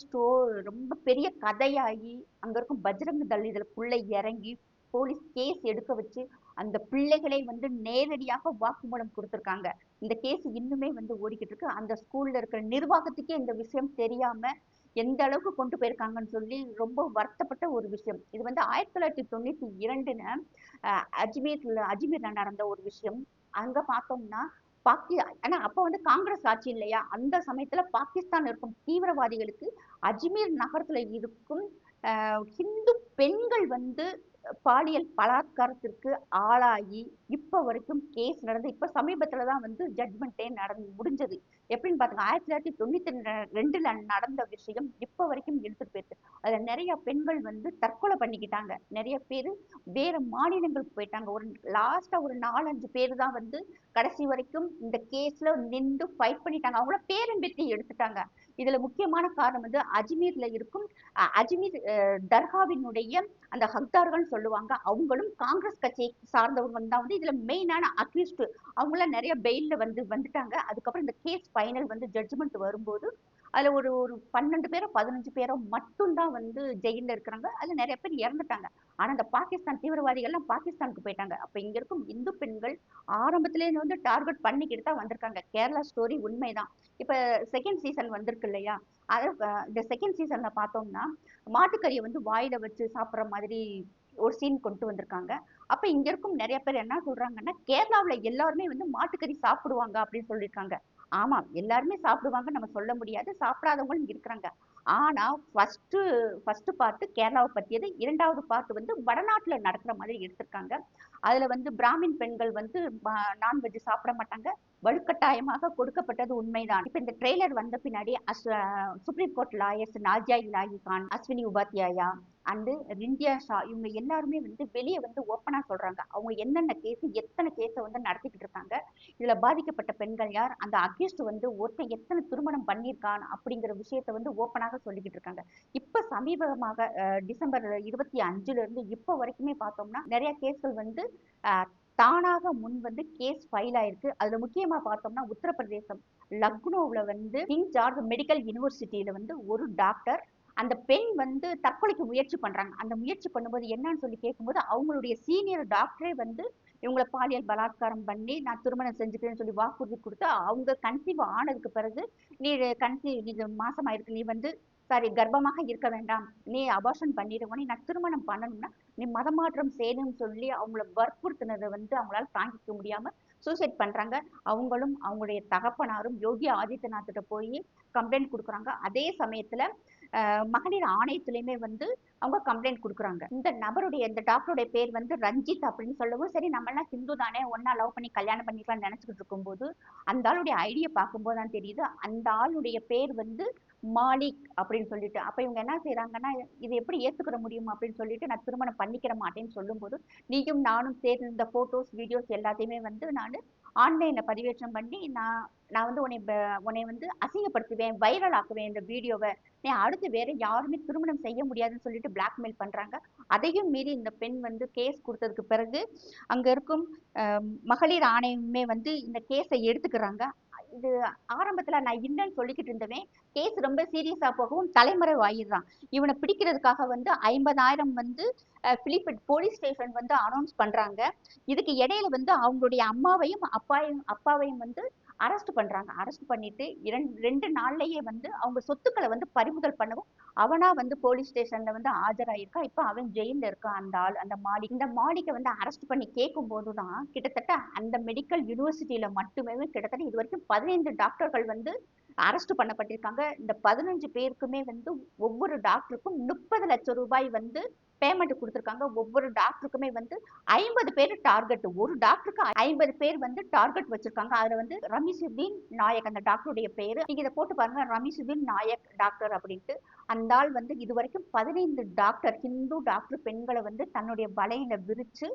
ரொம்ப பெரிய கதையாகி அங்க இருக்கும் பஜ்ரங் தள் இதுக்குள்ள இறங்கி போலீஸ் கேஸ் எடுக்க வச்சு அந்த பிள்ளைகளை வந்து நேரடியாக வாக்குமூலம் கொடுத்துருக்காங்க. இந்த கேஸ் இன்னுமே வந்து ஓடிக்கிட்டு இருக்கு. அந்த ஸ்கூல்ல இருக்கிற நிர்வாகத்துக்கே இந்த விஷயம் தெரியாம எந்த அளவுக்கு கொண்டு போயிருக்காங்கன்னு சொல்லி ரொம்ப வருத்தப்பட்ட ஒரு விஷயம். இது வந்து 1992 அஜ்மீர்ல நடந்த ஒரு விஷயம். அங்க பார்த்தோம்னா ஆனா அப்ப வந்து காங்கிரஸ் ஆட்சி இல்லையா, அந்த சமயத்துல பாகிஸ்தான் இருக்கும் தீவிரவாதிகளுக்கு அஜ்மீர் நகரத்துல இருக்கும் ஹிந்து பெண்கள் வந்து பாலியல் பலாத்காரத்திற்கு ஆளாகி இப்ப வரைக்கும் கேஸ் நடந்து இப்ப சமீபத்துலதான் வந்து ஜட்மெண்டே முடிஞ்சது. எப்படின்னு பாத்துங்க, 1992 நடந்த விஷயம் இப்ப வரைக்கும் இழுத்துட்டு போயிருக்கு. அதுல நிறைய பெண்கள் வந்து தற்கொலை பண்ணிக்கிட்டாங்க. நிறைய பேரு வேற மாநிலங்களுக்கு போயிட்டாங்க. லாஸ்டா ஒரு 4-5 பேர் தான் வந்து கடைசி வரைக்கும் இந்த கேஸ்ல நின்று ஃபைட் பண்ணிட்டாங்க. அவங்கள பேரம்பேத்தி எடுத்துட்டாங்க. இதுல முக்கியமான காரணம் வந்து அஜ்மீர்ல இருக்கும் அஜ்மீர் தர்காவினுடைய அந்த ஹக்தார்கள் சொல்லுவாங்க. அவங்களும் காங்கிரஸ் கட்சியை சார்ந்தவங்க தான் வந்து இதுல மெயினான அக்யூஸ்ட். அவங்களாம் நிறைய பெயில்ல வந்துட்டாங்க. அதுக்கப்புறம் இந்த கேஸ் ஃபைனல் வந்து ஜட்ஜ்மெண்ட் வரும்போது அதுல ஒரு ஒரு 12 பேரோ 15 பேரோ மட்டும்தான் வந்து ஜெயில இருக்கிறாங்க. அதுல நிறைய பேர் இறந்துட்டாங்க. ஆனா இந்த பாகிஸ்தான் தீவிரவாதிகள் எல்லாம் பாகிஸ்தானுக்கு போயிட்டாங்க. அப்ப இங்க இருக்கும் இந்து பெண்கள் ஆரம்பத்திலே வந்து டார்கெட் பண்ணிக்கிட்டு தான் வந்திருக்காங்க. கேரளா ஸ்டோரி உண்மைதான். இப்ப செகண்ட் சீசன் வந்திருக்கு இல்லையா, இந்த செகண்ட் சீசன்ல பார்த்தோம்னா மாட்டுக்கறியை வந்து வாயில வச்சு சாப்பிடுற மாதிரி ஒரு சீன் கொண்டு வந்திருக்காங்க. அப்ப இங்க இருக்கும் நிறைய பேர் என்ன சொல்றாங்கன்னா, கேரளாவுல எல்லாருமே வந்து மாட்டுக்கறி சாப்பிடுவாங்க அப்படின்னு சொல்லியிருக்காங்க. ஆமா, எல்லாருமே சாப்பிடுவாங்க நம்ம சொல்ல முடியாது, சாப்பிடாதவங்களும் இருக்கிறாங்க. ஆனா ஃபர்ஸ்ட் பார்ட் கேரளாவை பத்தியது, இரண்டாவது பார்ட் வந்து வடநாட்டுல நடக்கிற மாதிரி எடுத்திருக்காங்க. அதுல வந்து பிராமின் பெண்கள் வந்து நான்வெஜ் சாப்பிட மாட்டாங்க. வலுக்கட்டாயமாக கொடுக்கப்பட்டது உண்மைதான். இப்ப இந்த ட்ரெய்லர் வந்த பின்னாடி Supreme Court lawyers Nazia Ilahi Khan, Ashwini Upadhyaya and Rindhiya Shah இவங்க எல்லாருமே வந்து வெளியே வந்து ஓப்பனா சொல்றாங்க அவங்க என்னென்ன கேஸ் எத்தனை கேஸை வந்து நடத்திக்கிட்டு இருக்காங்க, இதுல பாதிக்கப்பட்ட பெண்கள் யார், அந்த அக்யூஸ்ட் வந்து ஒருத்தன் எத்தனை திருமணம் பண்ணியிருக்கான் அப்படிங்கிற விஷயத்த வந்து ஓப்பனாக சொல்லிக்கிட்டு இருக்காங்க. இப்ப சமீபமாக டிசம்பர் 25ல இருந்து இப்ப வரைக்குமே பார்த்தோம்னா நிறைய கேஸ்கள் வந்து தானாக முன் வந்து கேஸ் ஃபைல் ஆயிருக்கு. அதுல முக்கியமா பார்த்தோம்னா உத்தரப்பிரதேசம் லக்னோவில் வந்து கிங் ஜார்ஜ் மெடிக்கல் யூனிவர்சிட்டியில வந்து ஒரு டாக்டர் அந்த பெண் வந்து தற்கொலைக்கு முயற்சி பண்றாங்க. அந்த முயற்சி பண்ணும்போது என்னன்னு சொல்லி கேட்கும்போது அவங்களுடைய சீனியர் டாக்டரே வந்து இவங்களை பாலியல் பலாத்காரம் பண்ணி நான் திருமணம் செஞ்சுக்கிறேன்னு சொல்லி வாக்குறுதி கொடுத்து அவங்க கன்சீவ் ஆனதுக்கு பிறகு நீ நீ மாசமாயிருக்கு, நீ வந்து சாரி கர்ப்பமாக இருக்க வேண்டாம், நீ அபார்ஷன் பண்ணிடுவோம், நான் திருமணம் பண்ணணும்னா நீ மதமாற்றம் செய்யணும்னு சொல்லி அவங்கள வற்புறுத்தினதை வந்து அவங்களால தாங்கிக்க முடியாம சூசைட் பண்றாங்க. அவங்களும் அவங்களுடைய தகப்பனாரும் யோகி ஆதித்யநாத்திட்ட போய் கம்ப்ளைண்ட் கொடுக்குறாங்க. அதே சமயத்துல மகளிர் ஆணையத்திலையுமே வந்து அவங்க கம்ப்ளைண்ட் கொடுக்குறாங்க. இந்த டாக்டருடைய பேர் வந்து ரஞ்சித் அப்படின்னு சொல்லவும் சரி நம்ம எல்லாம் ஹிந்து தானே ஒன்னா லவ் பண்ணி கல்யாணம் பண்ணிக்கலாம் நினைச்சுக்கிட்டு இருக்கும்போது அந்த ஆளுடைய ஐடியா பார்க்கும்போது தான் தெரியுது அந்த ஆளுடைய பேர் வந்து மாலிக் அப்படின்னு சொல்லிட்டு. அப்ப இவங்க என்ன செய்யறாங்கன்னா இது எப்படி ஏத்துக்கிற முடியும் அப்படின்னு சொல்லிட்டு நான் திருமணம் பண்ணிக்கிற மாட்டேன்னு சொல்லும்போது நீயும் நானும் சேர்ந்து இந்த போட்டோஸ் வீடியோஸ் எல்லாத்தையுமே வந்து நான் ஆன்லைன்ல பதிவேற்றம் பண்ணி நான் வந்து உன்னை வந்து அசிங்கப்படுத்துவேன், வைரல் ஆக்குவேன் இந்த வீடியோவை, நீ அடுத்து வேற யாருமே திருமணம் செய்ய முடியாதுன்னு சொல்லிட்டு பிளாக்மெயில் பண்றாங்க. அதையும் மீறி இந்த பெண் வந்து கேஸ் கொடுத்ததுக்கு பிறகு அங்க இருக்கும் மகளிர் ஆணையமே வந்து இந்த கேஸை எடுத்துக்கிறாங்க. இது ஆரம்பத்துல நான் இல்லைன்னு சொல்லிக்கிட்டு இருந்தவன் கேஸ் ரொம்ப சீரியஸா போகவும் தலைமறை ஆயிடுறான். இவனை பிடிக்கிறதுக்காக வந்து 50,000 வந்து பிலிப்பட் போலீஸ் ஸ்டேஷன் வந்து அனௌன்ஸ் பண்றாங்க. இதுக்கு இடையில வந்து அவங்களுடைய அப்பாவையும் வந்து அரெஸ்ட் பண்றாங்க. அரெஸ்ட் பண்ணிட்டு 2 நாள்லயே வந்து அவங்க சொத்துக்களை வந்து பறிமுதல் பண்ணவும் அவனா வந்து போலீஸ் ஸ்டேஷன்ல வந்து ஆஜராயிருக்கான். இப்ப அவன் ஜெயில இருக்கான். இந்த மாலிகை வந்து அரெஸ்ட் பண்ணி கேட்கும் போதுதான் கிட்டத்தட்ட அந்த மெடிக்கல் யூனிவர்சிட்டியில மட்டுமே கிட்டத்தட்ட இது வரைக்கும் 15 டாக்டர்கள் வந்து அரெஸ்ட் பண்ணப்பட்டிருக்காங்க. இந்த 15 பேருக்குமே வந்து ஒவ்வொரு டாக்டருக்கும் 30 லட்சம் ரூபாய் வந்து பேமெண்ட் கொடுத்துருக்காங்க. ஒவ்வொரு டாக்டருக்குமே வந்து 50 பேர் டார்கெட். ஒரு டாக்டருக்கு 50 பேர் வந்து டார்கெட் வச்சிருக்காங்க. அதுல வந்து ரமீசுதீன் நாயக் அந்த டாக்டருடைய பேரு. நீங்க இதை போட்டு பாருங்க, ரமீசுதீன் நாயக் டாக்டர் அப்படின்ட்டு. அந்த ஆள் வந்து இதுவரைக்கும் 15 டாக்டர், ஹிந்து டாக்டர் பெண்களை வந்து தன்னுடைய வலையில விரிச்சு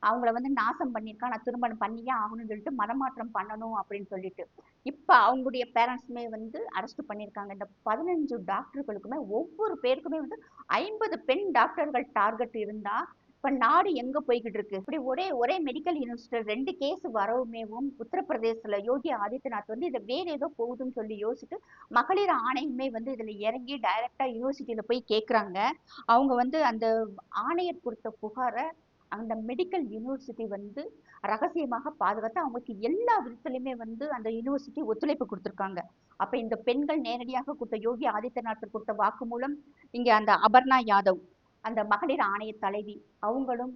அவங்கள வந்து நாசம் பண்ணியிருக்கான். நான் திருமணம் பண்ணியே ஆகணும்னு சொல்லிட்டு மதமாற்றம் பண்ணணும் அப்படின்னு சொல்லிட்டு இப்ப அவங்களுடைய பேரண்ட்ஸுமே வந்து அரெஸ்ட் பண்ணியிருக்காங்க. இந்த 15 டாக்டர்களுக்குமே ஒவ்வொரு பேருக்குமே வந்து 50 பெண் டாக்டர்கள் டார்கெட் இருந்தா இப்ப நாடு எங்க போய்கிட்டு இருக்கு? இப்படி ஒரே ஒரே medical university 2 case வரவுமேவும் உத்தரப்பிரதேசத்துல Yogi Adityanath வந்து இதை வேற ஏதோ போகுதுன்னு சொல்லி யோசிச்சுட்டு மகளிர் ஆணையமே வந்து இதுல இறங்கி டைரக்டா யூனிவர்சிட்டியில போய் கேக்குறாங்க. அவங்க வந்து அந்த ஆணையர் கொடுத்த புகாரை அந்த மெடிக்கல் யூனிவர்சிட்டி வந்து ரகசியமாக பாதுகாத்து அவங்களுக்கு எல்லா விதத்திலுமே வந்து அந்த யூனிவர்சிட்டி ஒத்துழைப்பு கொடுத்திருக்காங்க. அப்ப இந்த பெண்கள் நேரடியாக கொடுத்த யோகி ஆதித்யநாத் கொடுத்த வாக்குமூலம், இங்க அந்த அபர்ணா யாதவ் அந்த மகளிர் ஆணைய தலைவி அவங்களும்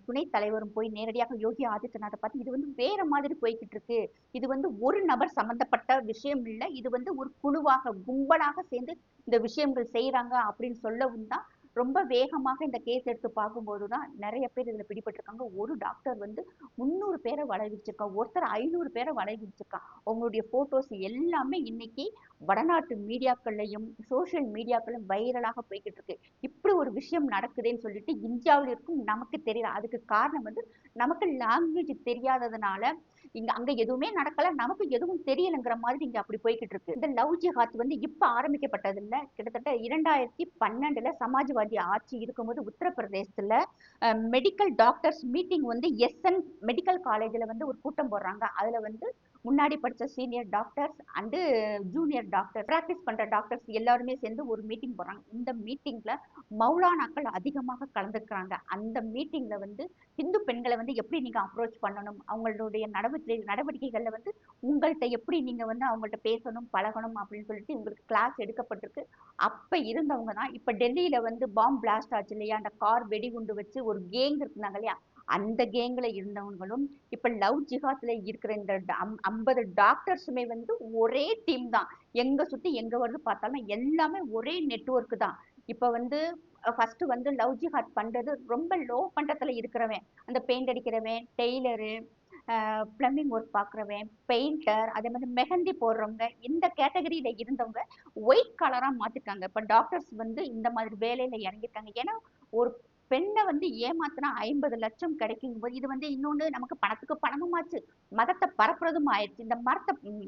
துணை தலைவரும் போய் நேரடியாக யோகி ஆதித்யநாத்தை பார்த்து இது வந்து வேற மாதிரி போய்கிட்டு இருக்கு. இது வந்து ஒரு நபர் சம்பந்தப்பட்ட விஷயம் இல்லை, இது வந்து ஒரு குழுவாக கும்பலாக சேர்ந்து இந்த விஷயங்கள் செய்யறாங்க அப்படின்னு சொல்லவும் தான் ரொம்ப வேகமாக இந்த கேஸ் எடுத்து பார்க்கும்போது தான் நிறைய பேர் இதுல பிடிபட்டிருக்காங்க. ஒரு டாக்டர் வந்து 300 பேரை வளைவிச்சிருக்கான், ஒருத்தர் 500 பேரை வளைவிச்சிருக்கான். அவங்களுடைய போட்டோஸ் எல்லாமே இன்னைக்கு வடநாட்டு மீடியாக்கள்லையும் சோசியல் மீடியாக்களும் வைரலாக போய்கிட்டு இருக்கு. இப்படி ஒரு விஷயம் நடக்குதுன்னு சொல்லிட்டு இந்தியாவில் இருக்கும் நமக்கு தெரியல. அதுக்கு காரணம் வந்து நமக்கு லாங்குவேஜ் தெரியாததுனால அங்க எதுவுமே நடக்கல, நமக்கு எதுவும் தெரியலங்கிற மாதிரி இங்க அப்படி போய்கிட்டு இருக்கு. இந்த லவ் ஜிஹாத் வந்து இப்ப ஆரம்பிக்கப்பட்டது இல்ல, கிட்டத்தட்ட 2012 சமாஜ்வாதி ஆட்சி இருக்கும்போது உத்தரப்பிரதேசத்துல மெடிக்கல் டாக்டர்ஸ் மீட்டிங் வந்து எஸ்என் மெடிக்கல் காலேஜ்ல வந்து ஒரு கூட்டம் போடுறாங்க. அதுல வந்து முன்னாடி படிச்ச senior doctors and junior doctor practice பண்ற டாக்டர்ஸ் எல்லாருமே சேர்ந்து ஒரு மீட்டிங் போடுறாங்க. இந்த மீட்டிங்ல மௌலானாக்கள் அதிகமாக கலந்துக்கிறாங்க. அந்த மீட்டிங்ல வந்து இந்து பெண்களை வந்து எப்படி நீங்க அப்ரோச் பண்ணணும், அவங்களுடைய நடவடிக்கைகள்ல வந்து உங்கள்கிட்ட எப்படி நீங்க வந்து அவங்கள்ட்ட பேசணும் பழகணும் அப்படின்னு சொல்லிட்டு உங்களுக்கு கிளாஸ் எடுக்கப்பட்டிருக்கு. அப்ப இருந்தவங்க தான் இப்ப டெல்லியில வந்து பாம்பு பிளாஸ்ட் ஆச்சு இல்லையா, அந்த கார் வெடிகுண்டு வச்சு ஒரு கேங் இருந்தாங்க இல்லையா, அந்த கேங்ல இருந்தவங்களும் இப்ப லவ் ஜிஹாத்ல இருக்கிற இந்த 50 டாக்டர்ஸுமே வந்து ஒரே டீம் தான். எங்க சுத்தி எங்க வருது பார்த்தாலும் எல்லாமே ஒரே நெட்வொர்க் தான். இப்ப வந்து ஃபர்ஸ்ட் வந்து லவ் ஜிஹாத் பண்றது ரொம்ப லோ பண்டத்துல இருக்கிறவன், அந்த பெயிண்ட் அடிக்கிறவன், டெய்லரு, பிளம்பிங் ஒர்க் பாக்குறவன், பெயிண்டர், அதே மாதிரி மெஹந்தி போடுறவங்க, இந்த கேட்டகரியில இருந்தவங்க ஒயிட் கலரா மாத்திருக்காங்க. இப்ப டாக்டர்ஸ் வந்து இந்த மாதிரி வேலையில இறங்கிட்டாங்க. ஏன்னா ஒரு பெண்ணை வந்து ஏமாத்தினா 50 லட்சம் கிடைக்கும் போது இது வந்து இன்னொன்னு நமக்கு பணத்துக்கு பணமுமாச்சு, மதத்தை பரப்புறதும் ஆயிடுச்சு.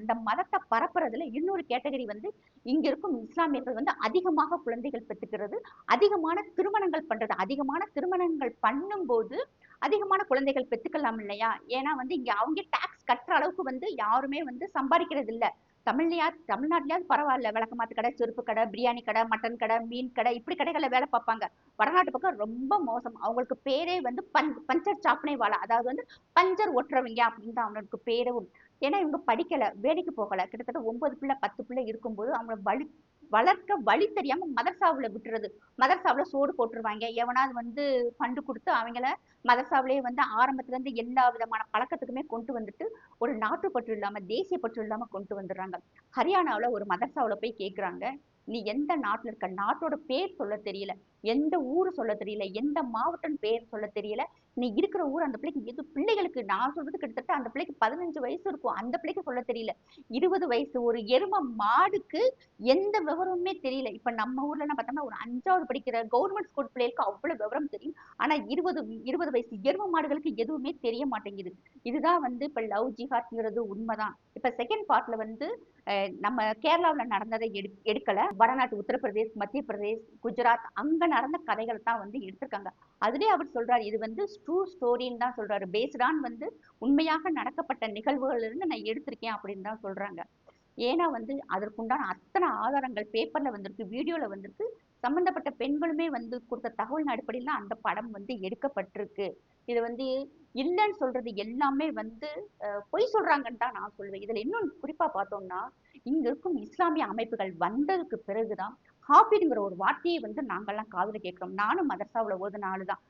இந்த மதத்தை பரப்புறதுல இன்னொரு கேட்டகரி வந்து இங்க இருக்கும் இஸ்லாமியர்கள் வந்து அதிகமாக குழந்தைகள் பெற்றுக்கிறது, அதிகமான திருமணங்கள் பண்றது. அதிகமான திருமணங்கள் பண்ணும்போது அதிகமான குழந்தைகள் பெற்றுக்கலாம் இல்லையா? ஏன்னா வந்து இங்க அவங்க டாக்ஸ் கட்டுற அளவுக்கு வந்து யாருமே வந்து சம்பாதிக்கிறது இல்ல. தமிழ்நாட்டிலயாவது பரவாயில்ல, விளக்கு மாத்து கடை, செருப்பு கடை, பிரியாணி கடை, மட்டன் கடை, மீன் கடை, இப்படி கடைகள்ல வேலை பார்ப்பாங்க. வடநாட்டு பக்கம் ரொம்ப மோசம். அவங்களுக்கு பேரே வந்து பஞ்சர் சாப்பனை வாழை, அதாவது வந்து பஞ்சர் ஒட்டுறவங்க அப்படின்னு தான் அவனுக்கு பேரும். ஏன்னா இவங்க படிக்கல, வேலைக்கு போகல, கிட்டத்தட்ட 9 பிள்ளை 10 பிள்ளை இருக்கும்போது அவங்க வளர்க்க வழி தெரியாம மதர்சாவுல விட்டுறது. மதர்சாவுல சோறு போட்டுருவாங்க, எவனாவது வந்து ஃபண்டு கொடுத்து அவங்கள மதர்சாவிலேயே வந்து ஆரம்பத்துல இருந்து எல்லா விதமான பழக்கத்துக்குமே கொண்டு வந்துட்டு ஒரு நாட்டுப்பற்று இல்லாம தேசிய பற்று இல்லாம கொண்டு வந்துடுறாங்க. ஹரியானாவுல ஒரு மதர்சாவுல போய் கேக்குறாங்க, நீ எந்த நாட்டுல இருக்க, நாட்டோட பேர் சொல்ல தெரியல, எந்த ஊர் சொல்ல தெரியல, எந்த மாவட்டம் பேர் சொல்ல தெரியல, நீ இருக்கிற ஊர், அந்த பிள்ளைக்கு எது பிள்ளைகளுக்கு நான் சொல்றது கிட்டத்தட்ட அந்த பிள்ளைக்கு 15 வயசு இருக்கும், அந்த பிள்ளைக்கு சொல்ல தெரியல. 20 வயசு ஒரு எரும மாடுக்கு எந்த விவரமுமே தெரியல. இப்ப நம்ம ஊர்ல எல்லாம் பார்த்தோம்னா ஒரு 5வது படிக்கிற கவர்மெண்ட் ஸ்கூல் பிள்ளைகளுக்கு அவ்வளவு விவரம் தெரியும். ஆனா 20 வயசு எரும மாடுகளுக்கு எதுவுமே தெரிய மாட்டேங்குது. இதுதான் வந்து இப்ப லவ் ஜிஹாத்ங்கிறது உண்மைதான். இப்ப செகண்ட் பார்ட்ல வந்து நம்ம கேரளாவில் நடந்ததை எடுக்கல, வடநாட்டு உத்தரப்பிரதேஷ், மத்திய பிரதேஷ், குஜராத் அங்க நடந்த கதைகள் தான் வந்து எடுத்திருக்காங்க. அதுலயே அவர் சொல்றாரு இது வந்து ட்ரூ ஸ்டோரின்னு தான் சொல்றாரு. பேஸ்டான் வந்து உண்மையாக நடக்கப்பட்ட நிகழ்வுகள் இருந்து நான் எடுத்திருக்கேன் அப்படின்னு தான் சொல்றாங்க. ஏன்னா வந்து அதற்குண்டான அத்தனை ஆதாரங்கள் பேப்பர்ல வந்திருக்கு, வீடியோல வந்திருக்கு. சம்பந்தப்பட்ட பெண்களுமே வந்து கொடுத்த தகவலின் அடிப்படையில் அந்த படம் வந்து எடுக்கப்பட்டிருக்கு. இது வந்து இல்லைன்னு சொல்றது எல்லாமே வந்து பொய் சொல்றாங்கன்னு தான் நான் சொல்லுவேன். இதுல இன்னும் குறிப்பா பார்த்தோம்னா இங்க இருக்கும் இஸ்லாமிய அமைப்புகள் வந்ததுக்கு பிறகுதான் ஹாஃபிதுங்கிற ஒரு வார்த்தையை வந்து நாங்கெல்லாம் காதுல கேட்கிறோம். நானும் மதர்சாவுல ஓதுன ஆளுதான்.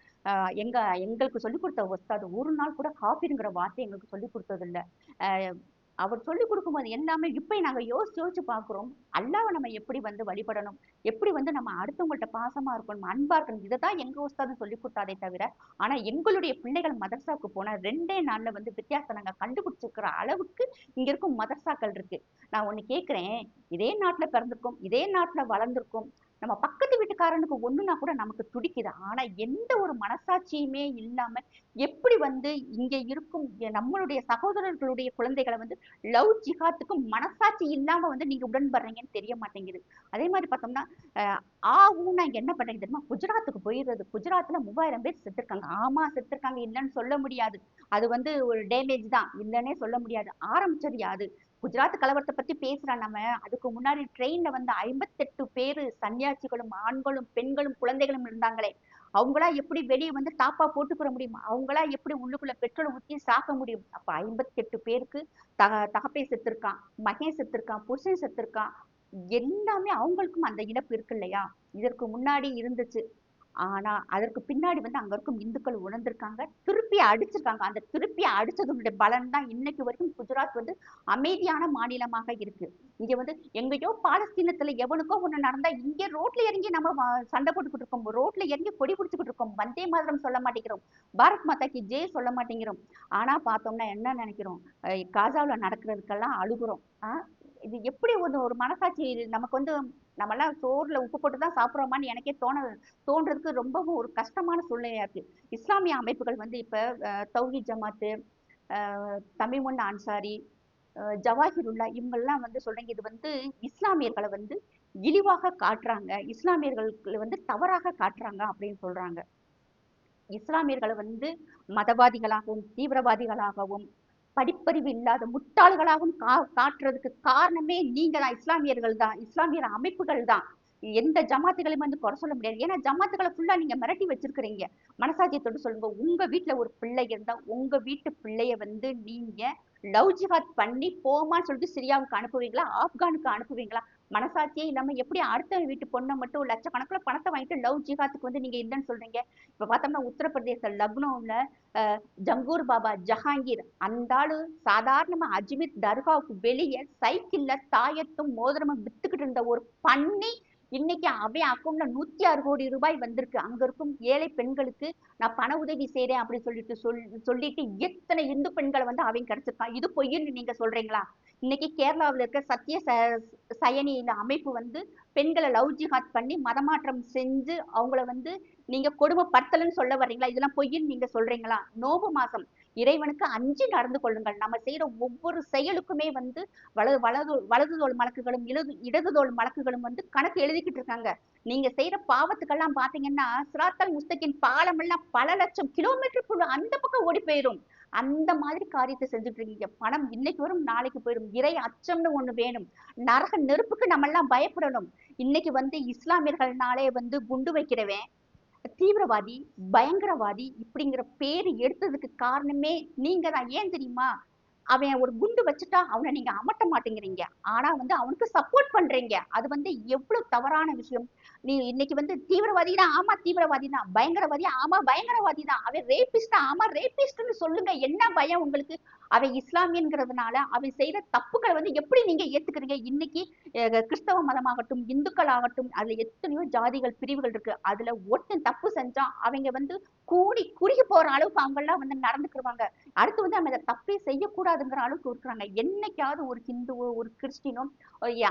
எங்களுக்கு சொல்லிக் கொடுத்த ஒஸ்தாது ஒரு நாள் கூட ஹாஃபிதுங்கிற வார்த்தை எங்களுக்கு சொல்லிக் கொடுத்தது இல்ல. அவர் சொல்லிக் கொடுக்கும்போது எல்லாமே இப்ப நாங்க யோசிச்சு யோசிச்சு பாக்குறோம். அல்லாஹ்வை நம்ம எப்படி வந்து வழிபடணும், எப்படி வந்து நம்ம அடுத்தவங்கள்ட்ட பாசமா இருக்கணும், அன்பா இருக்கணும், இதைதான் எங்க உஸ்தாது சொல்லிக் கொடுத்தாதே தவிர, ஆனா எங்களுடைய பிள்ளைகள் மதரசாவுக்கு போனா 2 நாள்ல வந்து வித்தியாசம் நாங்க கண்டுபிடிச்சிருக்கிற அளவுக்கு இங்க இருக்கும் மதரசாக்கள் இருக்கு. நான் ஒண்ணு கேக்குறேன், இதே நாட்டுல பிறந்திருக்கோம், இதே நாட்டுல வளர்ந்திருக்கோம், நம்ம பக்கத்து வீட்டுக்காரனுக்கு ஒண்ணுனா கூட நமக்கு துடிக்குது. ஆனா எந்த ஒரு மனசாட்சியுமே இல்லாம எப்படி வந்து இங்க இருக்கும் நம்மளுடைய சகோதரர்களுடைய குழந்தைகளை வந்து லவ் ஜிஹாத்துக்கும் மனசாட்சி இல்லாம வந்து நீங்க உடன்படுறீங்கன்னு தெரிய மாட்டேங்குது. அதே மாதிரி பார்த்தோம்னா ஆ ஊனா என்ன பண்றீங்க தெரியுமா? குஜராத்துக்கு போயிடுறது. குஜராத்ல 3000 பேர் செத்துருக்காங்க. ஆமா செத்துருக்காங்க, இல்லைன்னு சொல்ல முடியாது. அது வந்து ஒரு டேமேஜ் தான், இல்லைன்னே சொல்ல முடியாது. ஆரம்பிச்சது யாது? குஜராத் கலவரத்தை பத்தி பேசுறான் நம்ம. அதுக்கு முன்னாடி ட்ரெயின்ல வந்து 58 பேரு சன்னியாசிகளும் ஆண்களும் பெண்களும் குழந்தைகளும் இருந்தாங்களே, அவங்களா எப்படி வெளியே வந்து தாப்பா போட்டுக்கிற முடியும்? அவங்களா எப்படி உள்ளுக்குள்ள பெட்ரோல் ஊத்தி சாக்க முடியும்? அப்ப 58 பேருக்கு தகப்பை செத்துருக்கான், மகன் செத்துருக்கான், புருஷன் செத்துருக்கான். எல்லாமே அவங்களுக்கும் அந்த இழப்பு இருக்கு இல்லையா? இதற்கு முன்னாடி இருந்துச்சு. ஆனா அதற்கு பின்னாடி வந்து அங்க இருக்கும் இந்துக்கள் உணர்ந்திருக்காங்க, திருப்பி அடிச்சிருக்காங்க. அந்த திருப்பி அடிச்சதுடைய பலன் தான் இன்னைக்கு வரைக்கும் குஜராத் வந்து அமைதியான மாநிலமாக இருக்கு. இங்க வந்து எங்கேயோ பாலஸ்தீனத்துல எவனுக்கோ ஒண்ணு நடந்தா இங்க ரோட்ல இறங்கி நம்ம சண்டை போட்டுக்கிட்டு இருக்கோம், ரோட்ல இறங்கி கொடி பிடிச்சுக்கிட்டு இருக்கோம், வந்தே மாதரம் சொல்ல மாட்டேங்கிறோம், பாரத் மாதா கி ஜெய் சொல்ல மாட்டேங்கிறோம். ஆனா பார்த்தோம்னா என்ன நினைக்கிறோம்? காசாவுல நடக்கிறதுக்கெல்லாம் அழுகுறோம். இது எப்படி ஒரு ஒரு மனசாட்சி நமக்கு வந்து நம்ம எல்லாம் சோறுல உப்பு போட்டு தான் சாப்பிடுறோமான்னு எனக்கே தோன்றதுக்கு ரொம்பவும் ஒரு கஷ்டமான சூழ்நிலையா இருக்கு. இஸ்லாமிய அமைப்புகள் வந்து இப்ப தௌஹீத் ஜமாத்து, தமிமுன் அன்சாரி, ஜவாஹிருல்லா இவங்கெல்லாம் வந்து சொல்றீங்க இது வந்து இஸ்லாமியர்களை வந்து இழிவாக காட்டுறாங்க, இஸ்லாமியர்கள் வந்து தவறாக காட்டுறாங்க அப்படின்னு சொல்றாங்க. இஸ்லாமியர்களை வந்து மதவாதிகளாகவும் தீவிரவாதிகளாகவும் படிப்பறிவு இல்லாத முட்டாள்களாகவும் காட்டுறதுக்கு காரணமே நீங்க தான், இஸ்லாமியர்கள் தான், இஸ்லாமியர் அமைப்புகள் தான். எந்த ஜமாத்துகளையும் வந்து குறை சொல்ல முடியாது. ஏன்னா ஜமாத்துகளை ஃபுல்லா நீங்க மிரட்டி வச்சிருக்கிறீங்க. மனசாட்சியை தொட்டு சொல்லுங்க, உங்க வீட்டுல ஒரு பிள்ளை இருந்தா உங்க வீட்டு பிள்ளைய வந்து நீங்க லவ் ஜிஹாத் பண்ணி போமான்னு சொல்லிட்டு சிரியாவுக்கு அனுப்புவீங்களா, ஆப்கானுக்கு அனுப்புவீங்களா? மனசாட்சியே இல்லாம எப்படி அடுத்த வீட்டு பொண்ணை மட்டும் லட்சக்கணக்குல பணத்தை வாங்கிட்டு லவ் ஜிஹாத்துக்கு வந்து நீங்க இல்லைன்னு சொல்றீங்க? இப்ப பார்த்தோம்னா உத்தரப்பிரதேச லக்னோல ஜங்கூர் பாபா ஜஹாங்கீர் அந்த ஆளு சாதாரணமா அஜ்மீர் தர்காவுக்கு வெளியே சைக்கிள்ல தாயத்தும் மோதிரமும் வித்துக்கிட்டு இருந்த ஒரு பண்ணி, இன்னைக்கு அவன் அக்கௌண்ட்ல 106 கோடி ரூபாய் வந்திருக்கு. அங்க இருக்கும் ஏழை பெண்களுக்கு நான் பண உதவி செய்றேன் அப்படின்னு சொல்லிட்டு எத்தனை இந்து பெண்களை வந்து அவன் கிடைச்சிருக்கான். இது பொய்ன்னு நீங்க சொல்றீங்களா? இன்னைக்கு கேரளாவில் இருக்க சயனி இந்த அமைப்பு வந்து பெண்களை லவ் ஜிஹாத் பண்ணி மதமாற்றம் செஞ்சு அவங்கள வந்து நீங்க கொடுமைப்படுத்தலன்னு சொல்ல வர்றீங்களா? இதெல்லாம் பொய்ன்னு நீங்க சொல்றீங்களா? நோம்பு மாசம் இறைவனுக்கு அஞ்சி நடந்து கொள்ளுங்கள். நம்ம செய்யற ஒவ்வொரு செயலுக்குமே வந்து வலது தோல் மலக்குகளும் இடது தோல் மலக்குகளும் வந்து கணக்கு எழுதிக்கிட்டு இருக்காங்க. நீங்க செய்யற பாவத்துக்கெல்லாம் பாத்தீங்கன்னா சிராத்தல் முஸ்தகின் பாலம் எல்லாம் பல லட்சம் கிலோமீட்டருக்குள்ள அந்த பக்கம் ஓடி போயிரும். அந்த மாதிரி காரியத்தை செஞ்சுட்டு இருக்கீங்க. பணம் இன்னைக்கு வரும் நாளைக்கு போயிடும். இறை அச்சம்னு ஒண்ணு வேணும். நரக நெருப்புக்கு நம்ம எல்லாம் பயப்படணும். இன்னைக்கு வந்து இஸ்லாமியர்கள்னாலே வந்து குண்டு வைக்கிறவன் தீவிரவாதி, பயங்கரவாதி இப்படிங்கிற பேரு எடுத்ததுக்கு காரணமே நீங்க தான். ஏன் தெரியுமா? அவன் ஒரு குண்டு வச்சுட்டா அவனை நீங்க அமட்ட மாட்டேங்கிறீங்க. ஆனா வந்து அவனுக்கு சப்போர்ட் பண்றீங்க. அது வந்து எவ்வளவு தவறான விஷயம். நீ இன்னைக்கு வந்து தீவிரவாதி தான், ஆமா தீவிரவாதி தான், பயங்கரவாதி ஆமா பயங்கரவாதி தான், அவன் ரேபிஸ்டா ஆமா ரேபிஸ்ட்னு சொல்லுங்க. என்ன பயம் உங்களுக்கு? அவன் இஸ்லாமியன்கிறதுனால அவன் செய்த தப்புகளை வந்து எப்படி நீங்க ஏத்துக்கிறீங்க? இன்னைக்கு கிறிஸ்தவ மதமாகட்டும், இந்துக்கள் ஆகட்டும், அதுல எத்தனையோ ஜாதிகள் பிரிவுகள் இருக்கு. அதுல ஒருத்தன் தப்பு செஞ்சா அவங்க வந்து கூடி குறுகி போற அளவுக்கு அவங்க எல்லாம் வந்து நடந்துக்கிடுவாங்க. அடுத்து வந்து நம்ம இதை தப்பே செய்யக்கூடாதுங்கிற அளவுக்கு இருக்கிறாங்க. என்னைக்காவது ஒரு ஹிந்துவோ ஒரு கிறிஸ்டினோ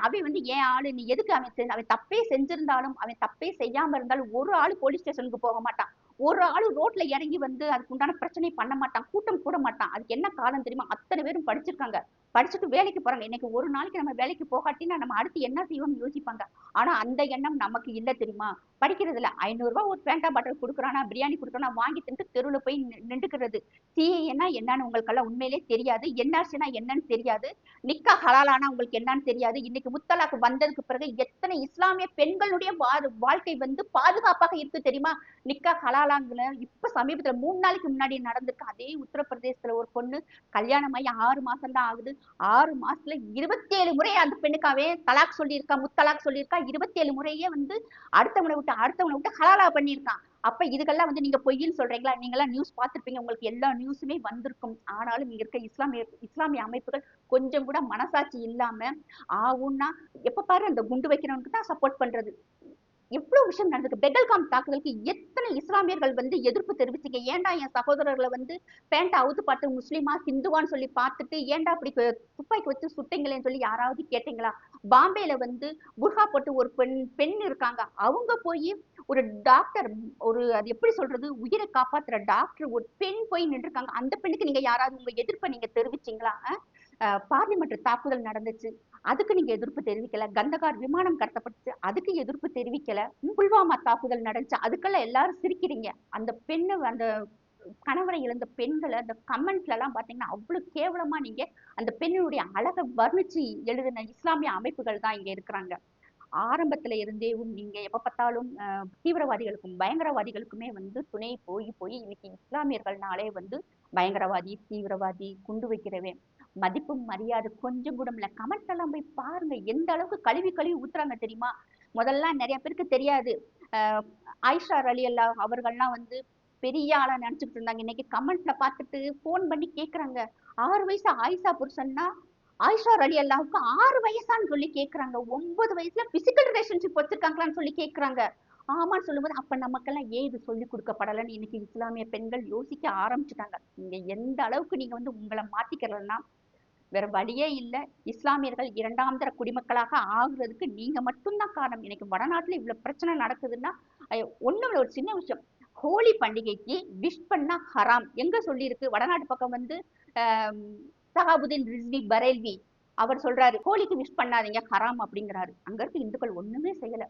அவன் வந்து ஏன் ஆளு நீ எதுக்கு அவன் தப்பே செஞ்சிருந்தாலும் அவன் தப்பே செய்யாம இருந்தாலும் ஒரு ஆளு போலீஸ் ஸ்டேஷனுக்கு போக மாட்டான், ஒரு ஆளு ரோட்ல இறங்கி வந்து அதுக்கு உண்டான பிரச்சனை பண்ண மாட்டான், கூட்டம் கூட மாட்டான். அதுக்கு என்ன காரணம் தெரியுமா? அத்தனை பேரும் படிச்சிருக்காங்க, படிச்சுட்டு வேலைக்கு போறாங்க. இன்னைக்கு ஒரு நாளைக்கு நம்ம வேலைக்கு போகாட்டினா நம்ம அடுத்து என்ன செய்வோம்னு யோசிப்பாங்க. ஆனா அந்த எண்ணம் நமக்கு இல்ல தெரியுமா? படிக்கிறது இல்ல, 500 ரூபாய் ஒரு பேண்டா பாட்டில் கொடுக்குறானா, பிரியாணி கொடுக்குறானா வாங்கி தின்ட்டு தெருவில் போய் நின்றுக்கிறது. சிஏஏன்னா என்னன்னு உங்களுக்கெல்லாம் உண்மையிலே தெரியாது, என்ஆர்சினா என்னன்னு தெரியாது, நிக்கா ஹலாலானா உங்களுக்கு என்னன்னு தெரியாது. இன்னைக்கு முத்தலாக்கு வந்ததுக்கு பிறகு எத்தனை இஸ்லாமிய பெண்களுடைய வாழ்க்கை வந்து பாதுகாப்பாக இருக்கு தெரியுமா? நிக்கா ஹலாலாங்கிற இப்ப சமீபத்துல 3 நாளைக்கு முன்னாடி நடந்திருக்கு. அதே உத்தரப்பிரதேசத்துல ஒரு பொண்ணு கல்யாணம் ஆகி 6 மாசம் தான் ஆகுது. 6 மாசத்துல 27 முறை அந்த பெண்ணுக்காவே தலாக் சொல்லியிருக்கா, முத்தலாக் சொல்லியிருக்கா. 27 முறையே வந்து அடுத்தவனை விட்டு ஹலாலா பண்ணியிருக்கான். அப்ப இதுக்கெல்லாம் வந்து நீங்க பொய்ன்னு சொல்றீங்களா? நீங்கலாம் நியூஸ் பார்த்திருப்பீங்க. உங்களுக்கு எல்லா நியூஸுமே வந்திருக்கும். ஆனாலும் இங்க இருக்க இஸ்லாமிய அமைப்புகள் கொஞ்சம் கூட மனசாட்சி இல்லாம, ஊன்னா எப்ப பாரு அந்த குண்டு வைக்கிறவனுக்கு தான் சப்போர்ட் பண்றது. எவ்வளவு விஷயம் நடந்திருக்கு. பெகல்காம் தாக்குதலுக்கு எத்தனை இஸ்லாமியர்கள் வந்து எதிர்ப்பு தெரிவிச்சீங்க. ஏன்டா என் சகோதரர்களை வந்து பேண்ட் அவுத்து பார்த்து முஸ்லீமா ஹிந்துவான்னு சொல்லி பார்த்துட்டு ஏன்டா அப்படி துப்பாக்கி வச்சு சுட்டீங்களேன்னு சொல்லி யாராவது கேட்டீங்களா? பாம்பேல வந்து புர்கா போட்டு ஒரு பெண் இருக்காங்க. அவங்க போய் ஒரு டாக்டர், ஒரு அது எப்படி சொல்றது, உயிரை காப்பாத்துற டாக்டர் ஒரு பெண் போய் நின்றுருக்காங்க. அந்த பெண்ணுக்கு நீங்க யாராவது உங்க எதிர்ப்பை நீங்க தெரிவிச்சீங்களா? பார்லிமெண்ட் தாக்குதல் நடந்துச்சு, அதுக்கு நீங்க எதிர்ப்பு தெரிவிக்கல. கந்தகார் விமானம் கடத்தப்பட்டுச்சு, அதுக்கு எதிர்ப்பு தெரிவிக்கல. புல்வாமா தாக்குதல் நடந்துச்சு, அதுக்கெல்லாம் எல்லாரும் சிரிக்கிறீங்க. அந்த பெண்ணு, அந்த கணவரை இழந்த பெண்களை அந்த கமெண்ட்ல எல்லாம் பாத்தீங்கன்னா அவ்வளவு கேவலமா நீங்க அந்த பெண்ணுடைய அழகை வர்ணிச்சு எழுதின இஸ்லாமிய அமைப்புகள் தான் இங்க இருக்கிறாங்க. ஆரம்பத்துல இருந்தே நீங்க எப்ப பார்த்தாலும் தீவிரவாதிகளுக்கும் பயங்கரவாதிகளுக்குமே வந்து துணை போய் போய் இன்னைக்கு இஸ்லாமியர்கள்னாலே வந்து பயங்கரவாதி, தீவிரவாதி, குண்டு வைக்கிறவன், மதிப்பும் மரியாதை கொஞ்சம் கூட இல்ல. கமெண்ட் எல்லாம் போய் பாருங்க, எந்த அளவுக்கு கழுவி கழுவி ஊத்துறாங்க தெரியுமா? முதல்ல நிறைய பேருக்கு தெரியாது. ஆயிஷா அலி அல்லா அவர்கள்லாம் வந்து பெரிய ஆளா நினைச்சுட்டு இருந்தாங்க. இன்னைக்கு கமெண்ட்ல பார்த்துட்டு போன் பண்ணி கேக்குறாங்க, 6 வயசு ஆயிஷா புருஷன்னா ஆயிஷா அலி அல்லாவுக்கு 6 வயசான்னு சொல்லி கேக்குறாங்க. 9 வயசுல பிசிக்கல் ரிலேஷன்ஷிப் வச்சிருக்காங்களான்னு சொல்லி கேக்குறாங்க. ஆமான்னு சொல்லும்போது அப்ப நமக்கெல்லாம் ஏன் இது சொல்லி கொடுக்கப்படலன்னு இன்னைக்கு இஸ்லாமிய பெண்கள் யோசிக்க ஆரம்பிச்சுட்டாங்க. நீங்க எந்த அளவுக்கு நீங்க வந்து உங்களை மாத்திக்கிறதுனா வேற வழியே இல்ல. இஸ்லாமியர்கள் 2ஆம் தர குடிமக்களாக ஆகுறதுக்கு நீங்க மட்டும்தான் காரணம். இன்னைக்கு வடநாட்டுல இவ்வளவு பிரச்சனை நடக்குதுன்னா ஒண்ணும் ஒரு சின்ன விஷயம். ஹோலி பண்டிகைக்கு விஷ் பண்ணா ஹராம் எங்க சொல்லி இருக்கு? வடநாட்டு பக்கம் வந்து சஹாபுதீன் ரிஸ்வி பரேல்வி அவர் சொல்றாரு, ஹோலிக்கு விஷ் பண்ணாதீங்க ஹராம் அப்படிங்கிறாரு. அங்க இருக்க இந்துக்கள் ஒண்ணுமே செய்யல.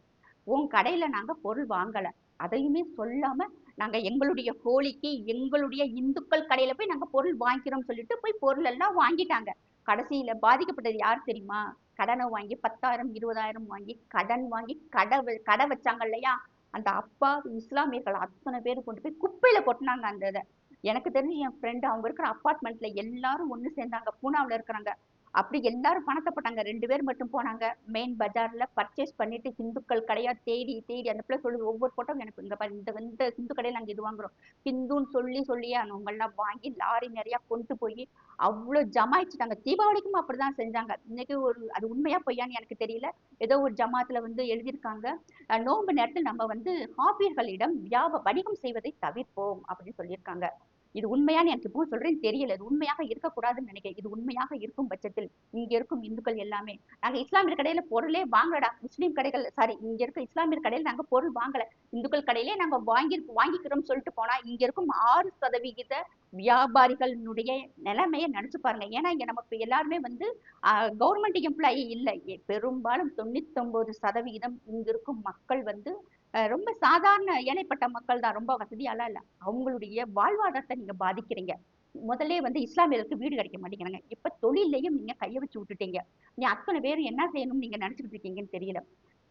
உன் கடையில நாங்க பொருள் வாங்கல, அதையுமே சொல்லாம நாங்க எங்களுடைய ஹோலிக்கு எங்களுடைய இந்துக்கள் கடையில போய் நாங்க பொருள் வாங்கிக்கிறோம் சொல்லிட்டு போய் பொருள் எல்லாம் வாங்கிட்டாங்க. கடைசியில பாதிக்கப்பட்டது யார் தெரியுமா? கடனை வாங்கி 10,000 20,000 வாங்கி கடன் வாங்கி கடை வச்சாங்க இல்லையா, அந்த அப்பா இஸ்லாமியர்கள் அத்தனை பேர் கொண்டு போய் குப்பையில கொட்டினாங்க அந்த இதை. எனக்கு தெரிஞ்சு என் ஃப்ரெண்டு அவங்க இருக்கிற அப்பார்ட்மெண்ட்ல எல்லாரும் ஒண்ணு சேர்ந்தாங்க. பூனாவில இருக்கிறாங்க. அப்படி எல்லாரும் பணத்தை போட்டாங்க. 2 பேர் மட்டும் போனாங்க. மெயின் பஜார்ல பர்ச்சேஸ் பண்ணிட்டு ஹிந்துக்கள் கடையா தேடி தேடி அந்த பிள்ளை சொல்லுது, ஒவ்வொரு போட்டோம் எனக்கு இங்க பாரு, இந்த ஹிந்து கடையில நாங்க இது வாங்குறோம், ஹிந்துன்னு சொல்லியே அவங்க எல்லாம் வாங்கி லாரி நிறைய கொண்டு போய் அவ்வளவு ஜமாயிச்சுட்டாங்க. தீபாவளிக்கும் அப்படிதான் செஞ்சாங்க. இன்னைக்கு அது உண்மையா பொய்யான்னு எனக்கு தெரியல. ஏதோ ஒரு ஜமாத்துல வந்து எழுதியிருக்காங்க, நோன்பு நேரத்தில் நம்ம வந்து ஹாபியர்களிடம் வணிகம் செய்வதை தவிர்ப்போம் அப்படின்னு சொல்லியிருக்காங்க. இது உண்மையான்னு எனக்கு இப்போ சொல்றேன்னு தெரியல. இது உண்மையாக இருக்கக்கூடாதுன்னு நினைக்கிறேன். இது உண்மையாக இருக்கும் பட்சத்தில் இங்க இருக்கும் இந்துக்கள் எல்லாமே நாங்க இஸ்லாமியர் கடையில பொருளே வாங்கலடா, முஸ்லீம் கடைகள் சாரி இங்க இருக்க இஸ்லாமியர் கடையில நாங்க பொருள் வாங்கல, இந்துக்கள் கடையிலே நாங்க வாங்கிக்கிறோம் சொல்லிட்டு போனா இங்க இருக்கும் 6% வியாபாரிகளுடைய நிலைமையை நினைச்சு பாருங்க. ஏன்னா இங்க நமக்கு எல்லாருமே வந்து கவர்மெண்ட் எம்ப்ளாயி இல்லை. பெரும்பாலும் 99% இங்க இருக்கும் மக்கள் வந்து ரொம்ப சாதாரண ஏழைப்பட்ட மக்கள் தான், ரொம்ப வசதியாலாம் இல்ல. அவங்களுடைய வாழ்வாதாரத்தை நீங்க பாதிக்கிறீங்க. முதல்ல வந்து இஸ்லாமியர்களுக்கு வீடு கிடைக்க மாட்டேங்கிறாங்க, இப்ப தொழிலையும் நீங்க கைய வச்சு விட்டுட்டீங்க. நீ அத்தனை பேரும் என்ன செய்யணும்னு நீங்க நினைச்சுக்கிட்டு இருக்கீங்கன்னு தெரியல.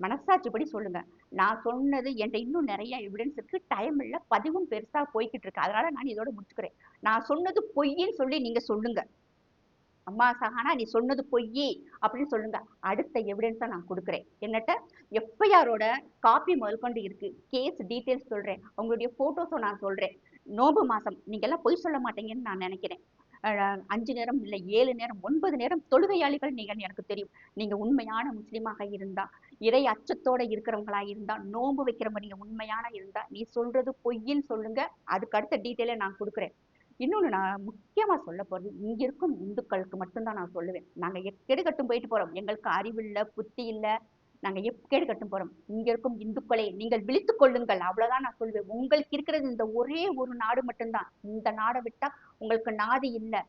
மனசாட்சிப்படி சொல்லுங்க. நான் சொன்னது என்கிட்ட இன்னும் நிறைய எவிடன்ஸ் இருக்கு, டைம் இல்ல, பதிவும் பெருசா போய்கிட்டு இருக்கு, அதனால நான் இதோட முடிச்சுக்கிறேன். நான் சொன்னது பொய்ன்னு சொல்லி நீங்க சொல்லுங்க. அம்மா சஹானா நீ சொன்னது பொய் அப்படின்னு சொல்லுங்க. அடுத்த எவிடன்ஸா நான் கொடுக்குறேன். என்னட்ட எஃப்ஐஆரோட காப்பி முதல் கொண்டு இருக்கு, கேஸ் டீட்டெயில்ஸ் சொல்றேன், அவங்களுடைய போட்டோஸும் நான் சொல்றேன். நோம்பு மாசம் நீங்க எல்லாம் பொய் சொல்ல மாட்டீங்கன்னு நான் நினைக்கிறேன். 5 நேரம் இல்லை 7 நேரம் 9 நேரம் தொழுகையாளிகள் நீங்க, எனக்கு தெரியும். நீங்க உண்மையான முஸ்லீமாக இருந்தா, இறை அச்சத்தோட இருக்கிறவங்களா இருந்தா, நோன்பு வைக்கிறவங்க நீங்க உண்மையான இருந்தா நீ சொல்றது பொய்ன்னு சொல்லுங்க. அதுக்கு அடுத்த டீட்டெயிலை நான் கொடுக்குறேன். இன்னொன்னு நான் முக்கியமா சொல்ல போறது, இங்க இருக்கும் இந்துக்களுக்கு மட்டும்தான் நான் சொல்லுவேன். நாங்க எக்கேடு கட்டும் போயிட்டு போறோம், எங்களுக்கு அறிவு இல்ல புத்தி இல்ல, நாங்க எக்கேடு கட்டும் போறோம். இங்க இருக்கும் இந்துக்களே நீங்கள் விழித்துக் கொள்ளுங்கள், அவ்வளவுதான் நான் சொல்லுவேன். உங்களுக்கு இருக்கிறது இந்த ஒரே ஒரு நாடு மட்டும்தான். இந்த நாடை விட்டா உங்களுக்கு நாதி இல்ல.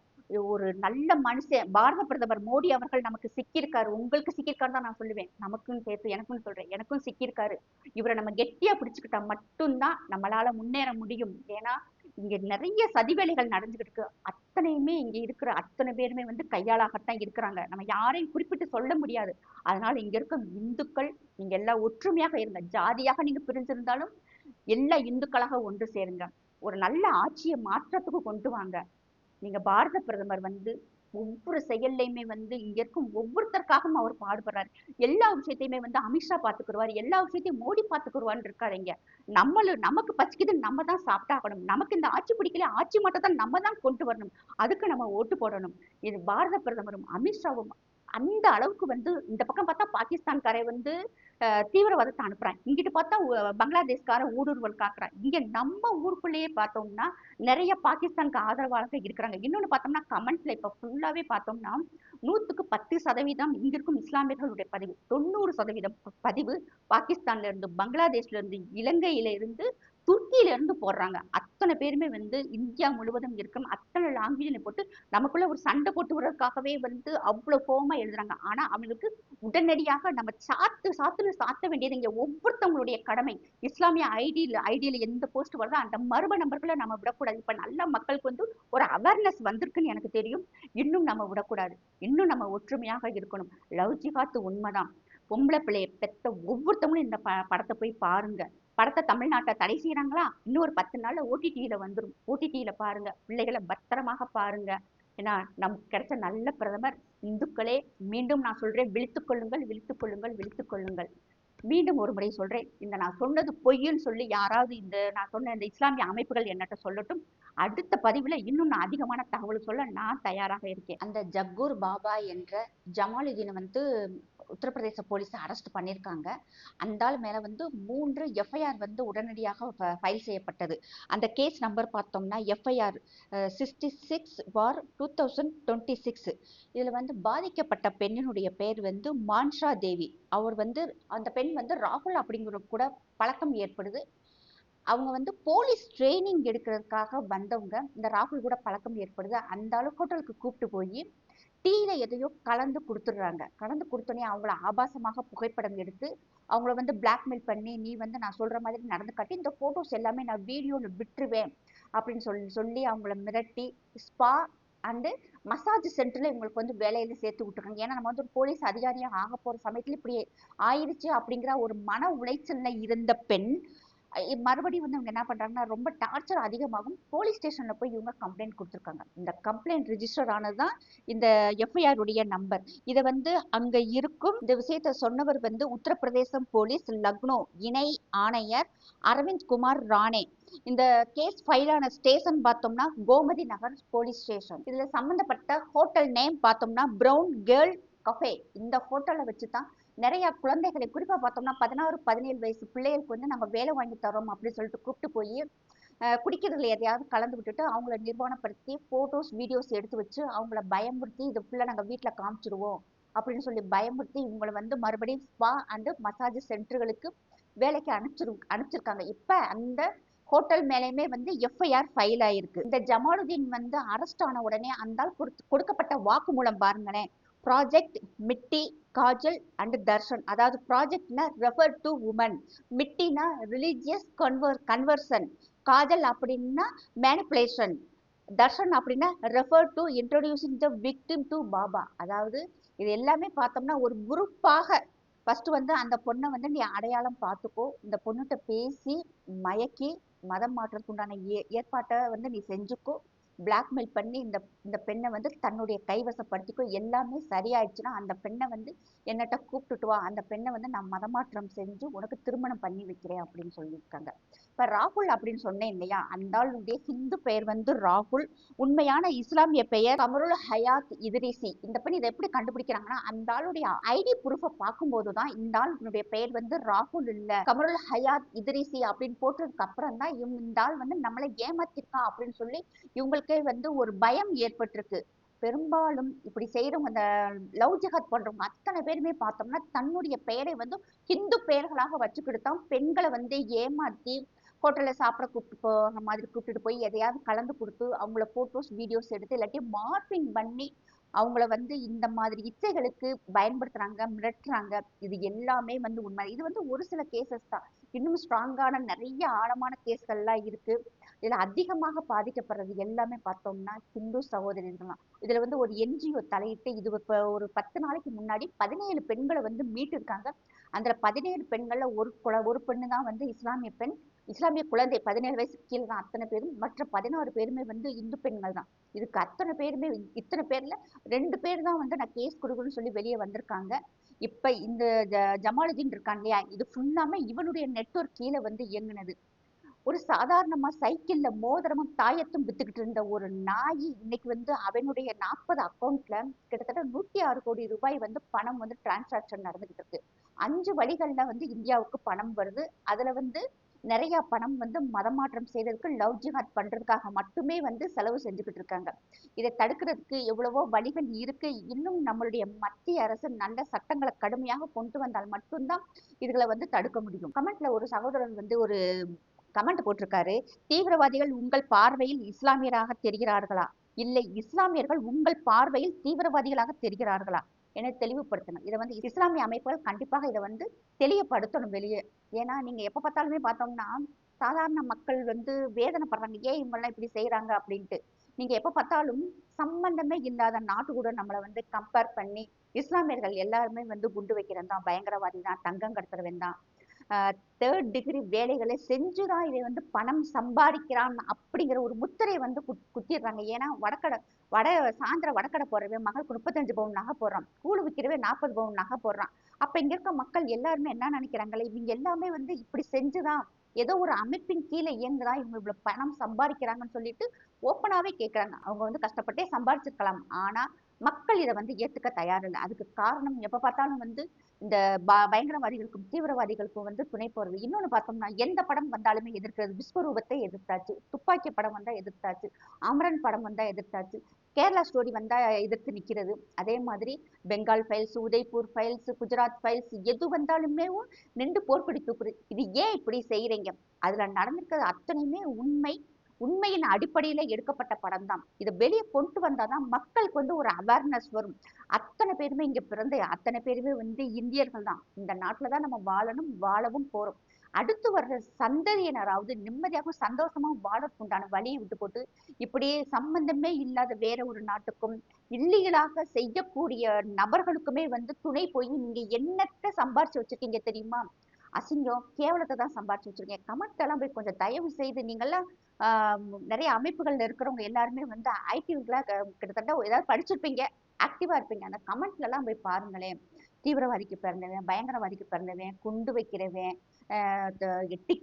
ஒரு நல்ல மனுஷன் பாரத பிரதமர் மோடி அவர்கள் நமக்கு சிக்கியிருக்காரு, உங்களுக்கு சிக்கியிருக்காரு தான் நான் சொல்லுவேன். நமக்கும் சேர்த்து எனக்கும் சொல்றேன், எனக்கும் சிக்கியிருக்காரு. இவரை நம்ம கெட்டியா பிடிச்சுக்கிட்டா மட்டும்தான் நம்மளால முன்னேற முடியும். ஏன்னா இங்க நிறைய சதி வேலைகள் நடந்துகிட்டு இருக்கு. அத்தனையுமே இங்க இருக்கிற அத்தனை பேருமே வந்து கையாளாகத்தான் இருக்கிறாங்க. நம்ம யாரையும் குறிப்பிட்டு சொல்ல முடியாது. அதனால இங்க இருக்க இந்துக்கள் நீங்க எல்லாம் ஒற்றுமையாக இருங்க. ஜாதியாக நீங்க பிரிஞ்சிருந்தாலும் எல்லா இந்துக்களாக ஒன்று சேருங்க. ஒரு நல்ல ஆட்சியை மாற்றத்துக்கு கொண்டு வாங்க. நீங்க பாரத பிரதமர் வந்து ஒவ்வொரு செயல்லையுமே வந்து இங்க இருக்கும் ஒவ்வொருத்தருக்காகவும் அவர் பாடுபடுறாரு. எல்லா விஷயத்தையுமே வந்து அமித்ஷா பாத்துக்குருவாரு, எல்லா விஷயத்தையும் மோடி பாத்துக்குருவான்னு இருக்காருங்க. நமக்கு பசிக்குதுன்னு நம்ம தான் சாப்பிட்டாகணும். நமக்கு இந்த ஆட்சி பிடிக்கல, ஆட்சி மாற்றத்தை நம்ம தான் கொண்டு வரணும். அதுக்கு நம்ம ஓட்டு போடணும். இது பாரத பிரதமரும் அமித்ஷாவும் அந்த அளவுக்கு வந்து இந்த பக்கம் பார்த்தா பாகிஸ்தான்காரை வந்து தீவிரவாதத்தை அனுப்புறான், இங்கிட்டு பார்த்தா பங்களாதேஷ்கார ஊடுருவல் காக்குறான். இங்க நம்ம ஊருக்குள்ளேயே பார்த்தோம்னா நிறைய பாகிஸ்தானுக்கு ஆதரவாளர்கள் இருக்கிறாங்க. இன்னொன்னு பார்த்தோம்னா கமெண்ட்ஸ்ல இப்ப ஃபுல்லாவே பார்த்தோம்னா 100% இங்க இருக்கும் இஸ்லாமியர்களுடைய பதிவு, 90% பதிவு பாகிஸ்தான்ல இருந்து, பங்களாதேஷ்ல இருந்து, இலங்கையில இருந்து, துருக்கியில இருந்து போடுறாங்க. அத்தனை பேருமே வந்து இந்தியா முழுவதும் இருக்கும் அத்தனை லாங்குவேஜ்ல போட்டு நமக்குள்ள ஒரு சண்டை போட்டு வர்றதுக்காகவே வந்து அவ்வளவு கோவமா எழுதுறாங்க. ஆனா அவங்களுக்கு உடனடியாக நம்ம சாத்துன்னு சாத்த வேண்டியது இங்க ஒவ்வொருத்தவங்களுடைய கடமை. இஸ்லாமிய ஐடியில எந்த போஸ்ட் வருதோ அந்த மர்ம நம்பர்களை நம்ம விடக்கூடாது. இப்ப நல்ல மக்களுக்கு வந்து ஒரு அவேர்னஸ் வந்திருக்குன்னு எனக்கு தெரியும். இன்னும் நம்ம விடக்கூடாது. இன்னும் நம்ம ஒற்றுமையாக இருக்கணும். லவ் ஜிஹாத் உண்மைதான். பொம்பளை பிள்ளைய பெத்த ஒவ்வொருத்தவங்களும் இந்த படத்தை போய் பாருங்க. படத்தை தமிழ்நாட்டை தடை செய்யறாங்களா? இன்னும் ஒரு 10 நாள்ல ஓடிடியில வந்துடும். ஓடிடியில பாருங்க. பிள்ளைகளை பத்திரமாக பாருங்க. ஏன்னா நமக்கு கிடைச்ச நல்ல பிரதமர். இந்துக்களே, மீண்டும் நான் சொல்றேன், விழித்துக் கொள்ளுங்கள், விழித்துக் கொள்ளுங்கள், விழித்துக் கொள்ளுங்கள். மீண்டும் ஒரு முறை சொல்றேன், இந்த நான் சொன்னது பொய்ன்னு சொல்லி யாராவது இந்த நான் சொன்ன இந்த இஸ்லாமிய அமைப்புகள் என்னட்ட சொல்லட்டும். அடுத்த பதிவுல இன்னும் நான் அதிகமான தகவல் சொல்ல நான் தயாராக இருக்கேன். அந்த ஜக்கூர் பாபா என்ற ஜமாலுதீனை வந்து உத்தரப்பிரதேச போலீஸ் அரெஸ்ட் பண்ணியிருக்காங்க. அந்த ஆள் மேல வந்து 3 எஃப்ஐஆர் வந்து உடனடியாக ஃபைல் செய்யப்பட்டது. அந்த கேஸ் நம்பர் பார்த்தோம்னா எஃப்ஐஆர் 66/2026. இதுல வந்து பாதிக்கப்பட்ட பெண்ணினுடைய பேர் வந்து மான்ஷா தேவி. அவர் வந்து அந்த பெண் வந்து ராகுல் அப்படிங்கிற கூட பழக்கம் ஏற்படுது. அவங்க வந்து போலீஸ் ட்ரைனிங் எடுக்கிறதுக்காக வந்தவங்க. இந்த ராகுல் கூட பழக்கம் ஏற்படுது. அந்த அளவுக்கு ஹோட்டலுக்கு கூப்பிட்டு போய் டீல எதையோ கலந்து கொடுத்துடுறாங்க. கலந்து கொடுத்தோன்னே அவங்கள ஆபாசமாக புகைப்படம் எடுத்து அவங்கள வந்து பிளாக்மெயில் பண்ணி, நீ வந்து நான் சொல்ற மாதிரி நடந்து காட்டி இந்த போட்டோஸ் எல்லாமே நான் வீடியோல விட்டுருவேன் அப்படின்னு சொல்லி அவங்கள மிரட்டி ஸ்பா அண்டு மசாஜ் சென்டர்ல இவங்களுக்கு வந்து வேலையில சேர்த்து விட்டுருக்காங்க. ஏன்னா நம்ம வந்து ஒரு போலீஸ் அதிகாரியா ஆக போற சமயத்துல இப்படி ஆயிடுச்சு அப்படிங்கிற ஒரு மன உளைச்சல்ல இருந்த பெண் மறுபடியும் வந்து அவங்க என்ன பண்றாங்கன்னா ரொம்ப டார்ச்சர் அதிகமாகும். போலீஸ் ஸ்டேஷன்ல போய் இவங்க கம்ப்ளைண்ட் கொடுத்துருக்காங்க. இந்த கம்ப்ளைண்ட் ரிஜிஸ்டர் ஆனதுதான் இந்த எஃப்ஐஆர் உடைய நம்பர். இதை வந்து அங்க இருக்கும் இந்த விஷயத்த சொன்னவர் வந்து உத்தரப்பிரதேசம் போலீஸ் லக்னோ இணை ஆணையர் அரவிந்த் குமார் ராணே. இந்த கேஸ் ஃபைல் ஆன ஸ்டேஷன் பார்த்தோம்னா கோமதி நகர் போலீஸ் ஸ்டேஷன். இதுல சம்பந்தப்பட்ட ஹோட்டல் நேம் பார்த்தோம்னா பிரவுன் கேர்ள் கஃபே. இந்த ஹோட்டலை வச்சுதான் நிறைய குழந்தைகளை குறிப்பா பார்த்தோம்னா 16 17 வயசு பிள்ளைகளுக்கு வந்து நாங்க வேலை வாங்கி தரோம் அப்படின்னு சொல்லிட்டு கூப்பிட்டு போய் குடிக்கிறதுல எதையாவது கலந்து விட்டுட்டு அவங்கள நிர்வாணப்படுத்தி போட்டோஸ் வீடியோஸ் எடுத்து வச்சு அவங்கள பயமுறுத்தி இது ஃபுல்லா நாங்க வீட்டுல காமிச்சிருவோம் அப்படின்னு சொல்லி பயமுறுத்தி இவங்களை வந்து மறுபடியும் ஸ்பா அண்ட் மசாஜ் சென்டர்களுக்கு வேலைக்கு அனுப்பிச்சிருக்காங்க. இப்ப அந்த ஹோட்டல் மேலேயுமே வந்து எஃப்ஐஆர் ஃபைல் ஆயிருக்கு. இந்த ஜமாலுதீன் வந்து அரெஸ்ட் ஆன உடனே அந்த கொடுக்கப்பட்ட வாக்குமூலம் பாருங்களேன். Project Mitti Kajal and Darshan. அதாவது ப்ராஜெக்ட்னா ரெஃபர் டு உமன், மிட்டினா ரிலீஜியஸ் கன்வர்சன், காஜல் அப்படின்னா மேனிப்புலேஷன், தர்ஷன் அப்படின்னா refer to introducing the victim to baba. அதாவது இது எல்லாமே பார்த்தோம்னா ஒரு குரூப்பாக ஃபர்ஸ்ட் வந்து அந்த பொண்ணை வந்து நீ அடையாளம் பார்த்துக்கோ, இந்த பொண்ணுகிட்ட பேசி மயக்கி மதம் மாற்றத்துக்கு உண்டான ஏற்பாட்டை வந்து நீ செஞ்சுக்கோ, பிளாக்மெயில் பண்ணி இந்த இந்த பெண்ணை வந்து தன்னுடைய கைவசப்படுத்திக்கோ. எல்லாமே சரியாயிடுச்சுன்னா அந்த பெண்ணை வந்து என்னட்ட கூப்பிட்டுட்டு வா, அந்த பெண்ணை வந்து நான் மதமாற்றம் செஞ்சு உனக்கு திருமணம் பண்ணி வைக்கிறேன் அப்படின்னு சொல்லியிருக்காங்க. இப்ப ராகுல் அப்படின்னு சொன்னேன் இல்லையா, அந்த ஆளுடைய ஹிந்து பெயர் வந்து ராகுல், உண்மையான இஸ்லாமிய பெயர் கமருல் ஹயாத் இத்ரிசி. இந்த பெண் இதை எப்படி கண்டுபிடிக்கிறாங்கன்னா அந்த ஆளுடைய ஐடி ப்ரூஃபை பார்க்கும்போதுதான் இந்த ஆளுடைய பெயர் வந்து ராகுல் இல்ல கமருல் ஹயாத் இத்ரிசி அப்படின்னு போட்டதுக்கு அப்புறம் தான் இவங்க இந்த ஆள் வந்து நம்மளை ஏமாத்திருக்கான் அப்படின்னு சொல்லி இவங்களுக்கே வந்து ஒரு பயம் ஏற்பட்டிருக்கு. பெரும்பாலும் இப்படி செய்யறவங்க இந்த லவ் ஜிஹாத் பண்றவங்க அத்தனை பேருமே பார்த்தோம்னா தன்னுடைய பெயரை வந்து ஹிந்து பெயர்களாக வச்சுக்கிட்டு தான் பெண்களை வந்து ஏமாத்தி ஹோட்டல்ல சாப்பிட கூப்பிட்டு போற மாதிரி கூப்பிட்டுட்டு போய் எதையாவது கலந்து கொடுத்து அவங்கள போட்டோஸ் வீடியோஸ் எடுத்து இல்லாட்டி மார்பிங் பண்ணி அவங்கள வந்து இந்த மாதிரி இச்சைகளுக்கு பயன்படுத்துறாங்க, மிரட்டுறாங்க. இது எல்லாமே வந்து உண்மை. இது வந்து ஒரு சில கேசஸ் தான். இன்னும் ஸ்ட்ராங்கான நிறைய ஆழமான கேஸ்கள்லாம் இருக்கு. இதுல அதிகமாக பாதிக்கப்படுறது எல்லாமே பார்த்தோம்னா ஹிந்து சகோதரிகள் தான். இதுல வந்து ஒரு என்ஜிஓ தலையிட்டு இது இப்ப ஒரு 10 நாளைக்கு முன்னாடி 17 பெண்களை வந்து மீட்டு இருக்காங்க. அதுல 17 பெண்கள்ல ஒரு பெண்ணு தான் வந்து இஸ்லாமிய பெண். இஸ்லாமிய குழந்தை 17 வயசுக்கு கீழே தான் அத்தனை பேரும். மற்ற 16 பேருமே வந்து இந்து பெண்கள் தான். இதுக்கு அத்தனை பேருமே இத்தனை பேர்ல 2 பேர் தான் வந்து நான் கேஸ் கொடுக்கணும்னு சொல்லி வெளியே வந்திருக்காங்க. இப்ப இந்த ஜமாலுதீன் இருக்கான் இல்லையா, இது ஃபுல்லாமே இவனுடைய நெட்வொர்க் கீழே வந்து இயங்குனது. ஒரு சாதாரணமா சைக்கிள்ல மோதிரமும் தாயத்தும் வித்துக்கிட்டு இருந்த ஒரு நாய் இன்னைக்கு வந்து அவனுடைய 40 அக்கௌண்ட்ல கிட்டத்தட்ட 106 கோடி ரூபாய் வந்து பணம் வந்து டிரான்சாக்ஷன் நடந்துகிட்டு இருக்கு. 5 வழிகள்ல வந்து இந்தியாவுக்கு பணம் வருது. அதுல வந்து நிறைய பணம் வந்து மதமாற்றம் செய்யறதுக்கு, லவ் ஜிஹாத் பண்றதுக்காக மட்டுமே வந்து செலவு செஞ்சுக்கிட்டு இருக்காங்க. இதை தடுக்கிறதுக்கு எவ்வளவோ வழிகள் இருக்கு. இன்னும் நம்மளுடைய மத்திய அரசு நல்ல சட்டங்களை கடுமையாக கொண்டு வந்தால் மட்டும்தான் இதுகளை வந்து தடுக்க முடியும். கமெண்ட்ல ஒரு சகோதரர் வந்து ஒரு கமெண்ட் போட்டிருக்காரு, தீவிரவாதிகள் உங்கள் பார்வையில் இஸ்லாமியராக தெரிகிறார்களா, இல்லை இஸ்லாமியர்கள் உங்கள் பார்வையில் தீவிரவாதிகளாக தெரிகிறார்களா என தெளிவுபடுத்தணும். இதை வந்து இஸ்லாமிய அமைப்புகள் கண்டிப்பாக இதை வந்து தெளிவுபடுத்தணும் வெளியே. ஏன்னா நீங்க எப்ப பார்த்தாலுமே பார்த்தோம்னா சாதாரண மக்கள் வந்து வேதனைப்படுறாங்க, ஏன் இவங்கெல்லாம் இப்படி செய்யறாங்க அப்படின்ட்டு. நீங்க எப்ப பார்த்தாலும் சம்பந்தமே இல்லாத நாட்டு கூட நம்மளை வந்து கம்பேர் பண்ணி இஸ்லாமியர்கள் எல்லாருமே வந்து குண்டு வைக்கிறவன் தான், பயங்கரவாதி தான், தங்கம் கடத்துறவன் தான், தேர்ட் டிகிரி வேலைகளை செஞ்சுதான் இதை வந்து பணம் சம்பாதிக்கிறான் அப்படிங்கிற ஒரு முத்திரையை வந்து குத்திடுறாங்க. ஏன்னா சாயந்தரம் வடக்கடை போடுறவன் மகளுக்கு 35 பவுன் நகை போடுறான், கூழ் விற்கிறவே 40 பவுன் நகை போடுறான். அப்ப இங்க இருக்க மக்கள் எல்லாருமே என்ன நினைக்கிறாங்களே, இவங்க எல்லாமே வந்து இப்படி செஞ்சுதான் ஏதோ ஒரு அமைப்பின் கீழே இயங்குதான் இவங்க இவ்வளவு பணம் சம்பாதிக்கிறாங்கன்னு சொல்லிட்டு ஓப்பனாவே கேட்கறாங்க. அவங்க வந்து கஷ்டப்பட்டே சம்பாதிச்சிருக்கலாம், ஆனா மக்கள் இதை வந்து ஏத்துக்க தயாரில்லை. அதுக்கு காரணம் எப்ப பார்த்தாலும் வந்து இந்த பயங்கரவாதிகளுக்கும் தீவிரவாதிகளுக்கும் வந்து துணை போறது. இன்னொன்னு பார்த்தோம்னா எந்த படம் வந்தாலுமே எதிர்க்கிறது. விஸ்வரூபத்தை எதிர்த்தாச்சு, துப்பாக்கி படம் வந்தா எதிர்த்தாச்சு, அமரன் படம் வந்தா எதிர்த்தாச்சு, கேரளா ஸ்டோரி வந்தா எதிர்த்து நிக்கிறது. அதே மாதிரி Bengal files, Udaipur files, Gujarat files எது வந்தாலுமே நின்று போர்க்கொடி தூக்குறது. இது ஏன் இப்படி செய்யறீங்க? அதுல நடந்திருக்கிறது அத்தனையுமே உண்மையின் அடிப்படையில எடுக்கப்பட்ட படம் தான். இதை வெளியே கொண்டு வந்தாதான் மக்களுக்கு வந்து ஒரு அவேர்னஸ் வரும். அத்தனை பேருமே இங்க பிறந்த அத்தனை பேருமே வந்து இந்தியர்கள் தான். இந்த நாட்டுலதான் நம்ம வாழணும், வாழவும் போறோம். அடுத்து வர்ற சந்ததியினராவது நிம்மதியாகவும் சந்தோஷமாகவும் வாழறதுக்கு உண்டான வழியை விட்டு போட்டு இப்படியே சம்பந்தமே இல்லாத வேற ஒரு நாட்டுக்கும் இல்லீகலாக செய்யக்கூடிய நபர்களுக்குமே வந்து துணை போய் நீங்க என்னத்தை சம்பாரிச்சு வச்சிருக்கீங்க தெரியுமா? அசிங்கம் கேவலத்தை தான் சம்பாரிச்சு வச்சிருக்கீங்க. கமெண்ட் எல்லாம் போய் கொஞ்சம் தயவு செய்து நீங்கெல்லாம் நிறைய அமைப்புகள்ல இருக்கிறவங்க எல்லாருமே வந்து ஆக்டிவ்களா கிட்டத்தட்ட ஏதாவது படிச்சிருப்பீங்க, ஆக்டிவா இருப்பீங்க. அந்த கமெண்ட்ல எல்லாம் போய் பாருங்களேன். தீவிரவாதிக்கு பிறந்தவன், பயங்கரவாதிக்கு பிறந்தவன், குண்டு வைக்கிறவன்,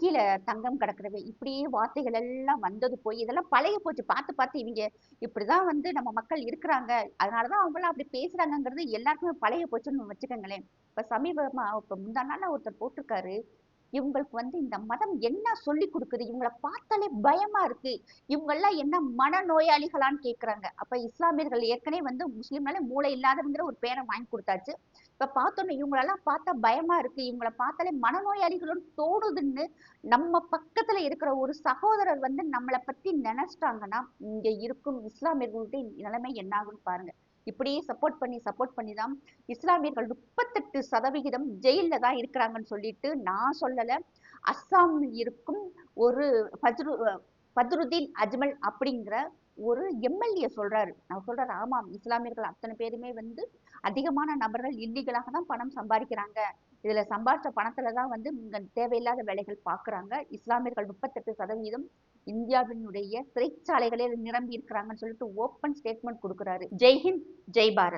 கீழே தங்கம் கிடக்கிறவன், இப்படியே வார்த்தைகள் எல்லாம் வந்தது போய் இதெல்லாம் பழைய போச்சு. பார்த்து பார்த்து இவங்க இப்படிதான் வந்து நம்ம மக்கள் இருக்கிறாங்க, அதனாலதான் அவங்க எல்லாம் அப்படி பேசுறாங்கிறது எல்லாருக்குமே பழைய போச்சுன்னு வச்சுக்கோங்களேன். இப்ப சமீபமா இப்ப முந்தா நாள்ல ஒருத்தர் போட்டிருக்காரு, இவங்களுக்கு வந்து இந்த மதம் என்ன சொல்லி கொடுக்குது, இவங்களை பார்த்தாலே பயமா இருக்கு, இவங்க எல்லாம் என்ன மனநோயாளிகளான்னு கேக்குறாங்க. அப்ப இஸ்லாமியர்கள் ஏற்கனவே வந்து முஸ்லிம்னாலே மூளை இல்லாதவங்கிற ஒரு பேரை வாங்கி கொடுத்தாச்சு. இப்ப பார்த்தோன்னே இவங்களெல்லாம் பார்த்தா பயமா இருக்கு, இவங்களை பார்த்தாலே மனநோயாளிகளும் தோணுதுன்னு நம்ம பக்கத்துல இருக்கிற ஒரு சகோதரர் வந்து நம்மளை பத்தி நினைச்சிட்டாங்கன்னா இங்க இருக்கும் இஸ்லாமியர்களுடைய நிலைமை என்ன ஆகுன்னு பாருங்க. இப்படியே சப்போர்ட் பண்ணி தான் இஸ்லாமியர்கள் 38% ஜெயில தான் இருக்கிறாங்கன்னு சொல்லிட்டு நான் சொல்லல. அஸ்ஸாமில் இருக்கும் ஒரு பத்ருதீன் அஜ்மல் அப்படிங்கிற ஒரு எம்எல்ஏ சொல்றாரு. அவர் சொல்றாரு, ஆமாம் இஸ்லாமியர்கள் அத்தனை பேருமே வந்து அதிகமான நபர்கள் இல்லீகலாக தான் பணம் சம்பாதிக்கிறாங்க, இதுல சம்பாதிச்ச பணத்துலதான் வந்து இங்க தேவையில்லாத வேலைகள் பாக்குறாங்க. இஸ்லாமியர்கள் 38% இந்தியாவினுடைய சிறைச்சாலைகளில் நிரம்பி இருக்கிறாங்கன்னு சொல்லிட்டு ஓப்பன் ஸ்டேட்மெண்ட் கொடுக்குறாரு. ஜெய்ஹிந்த், ஜெய் பாரத்.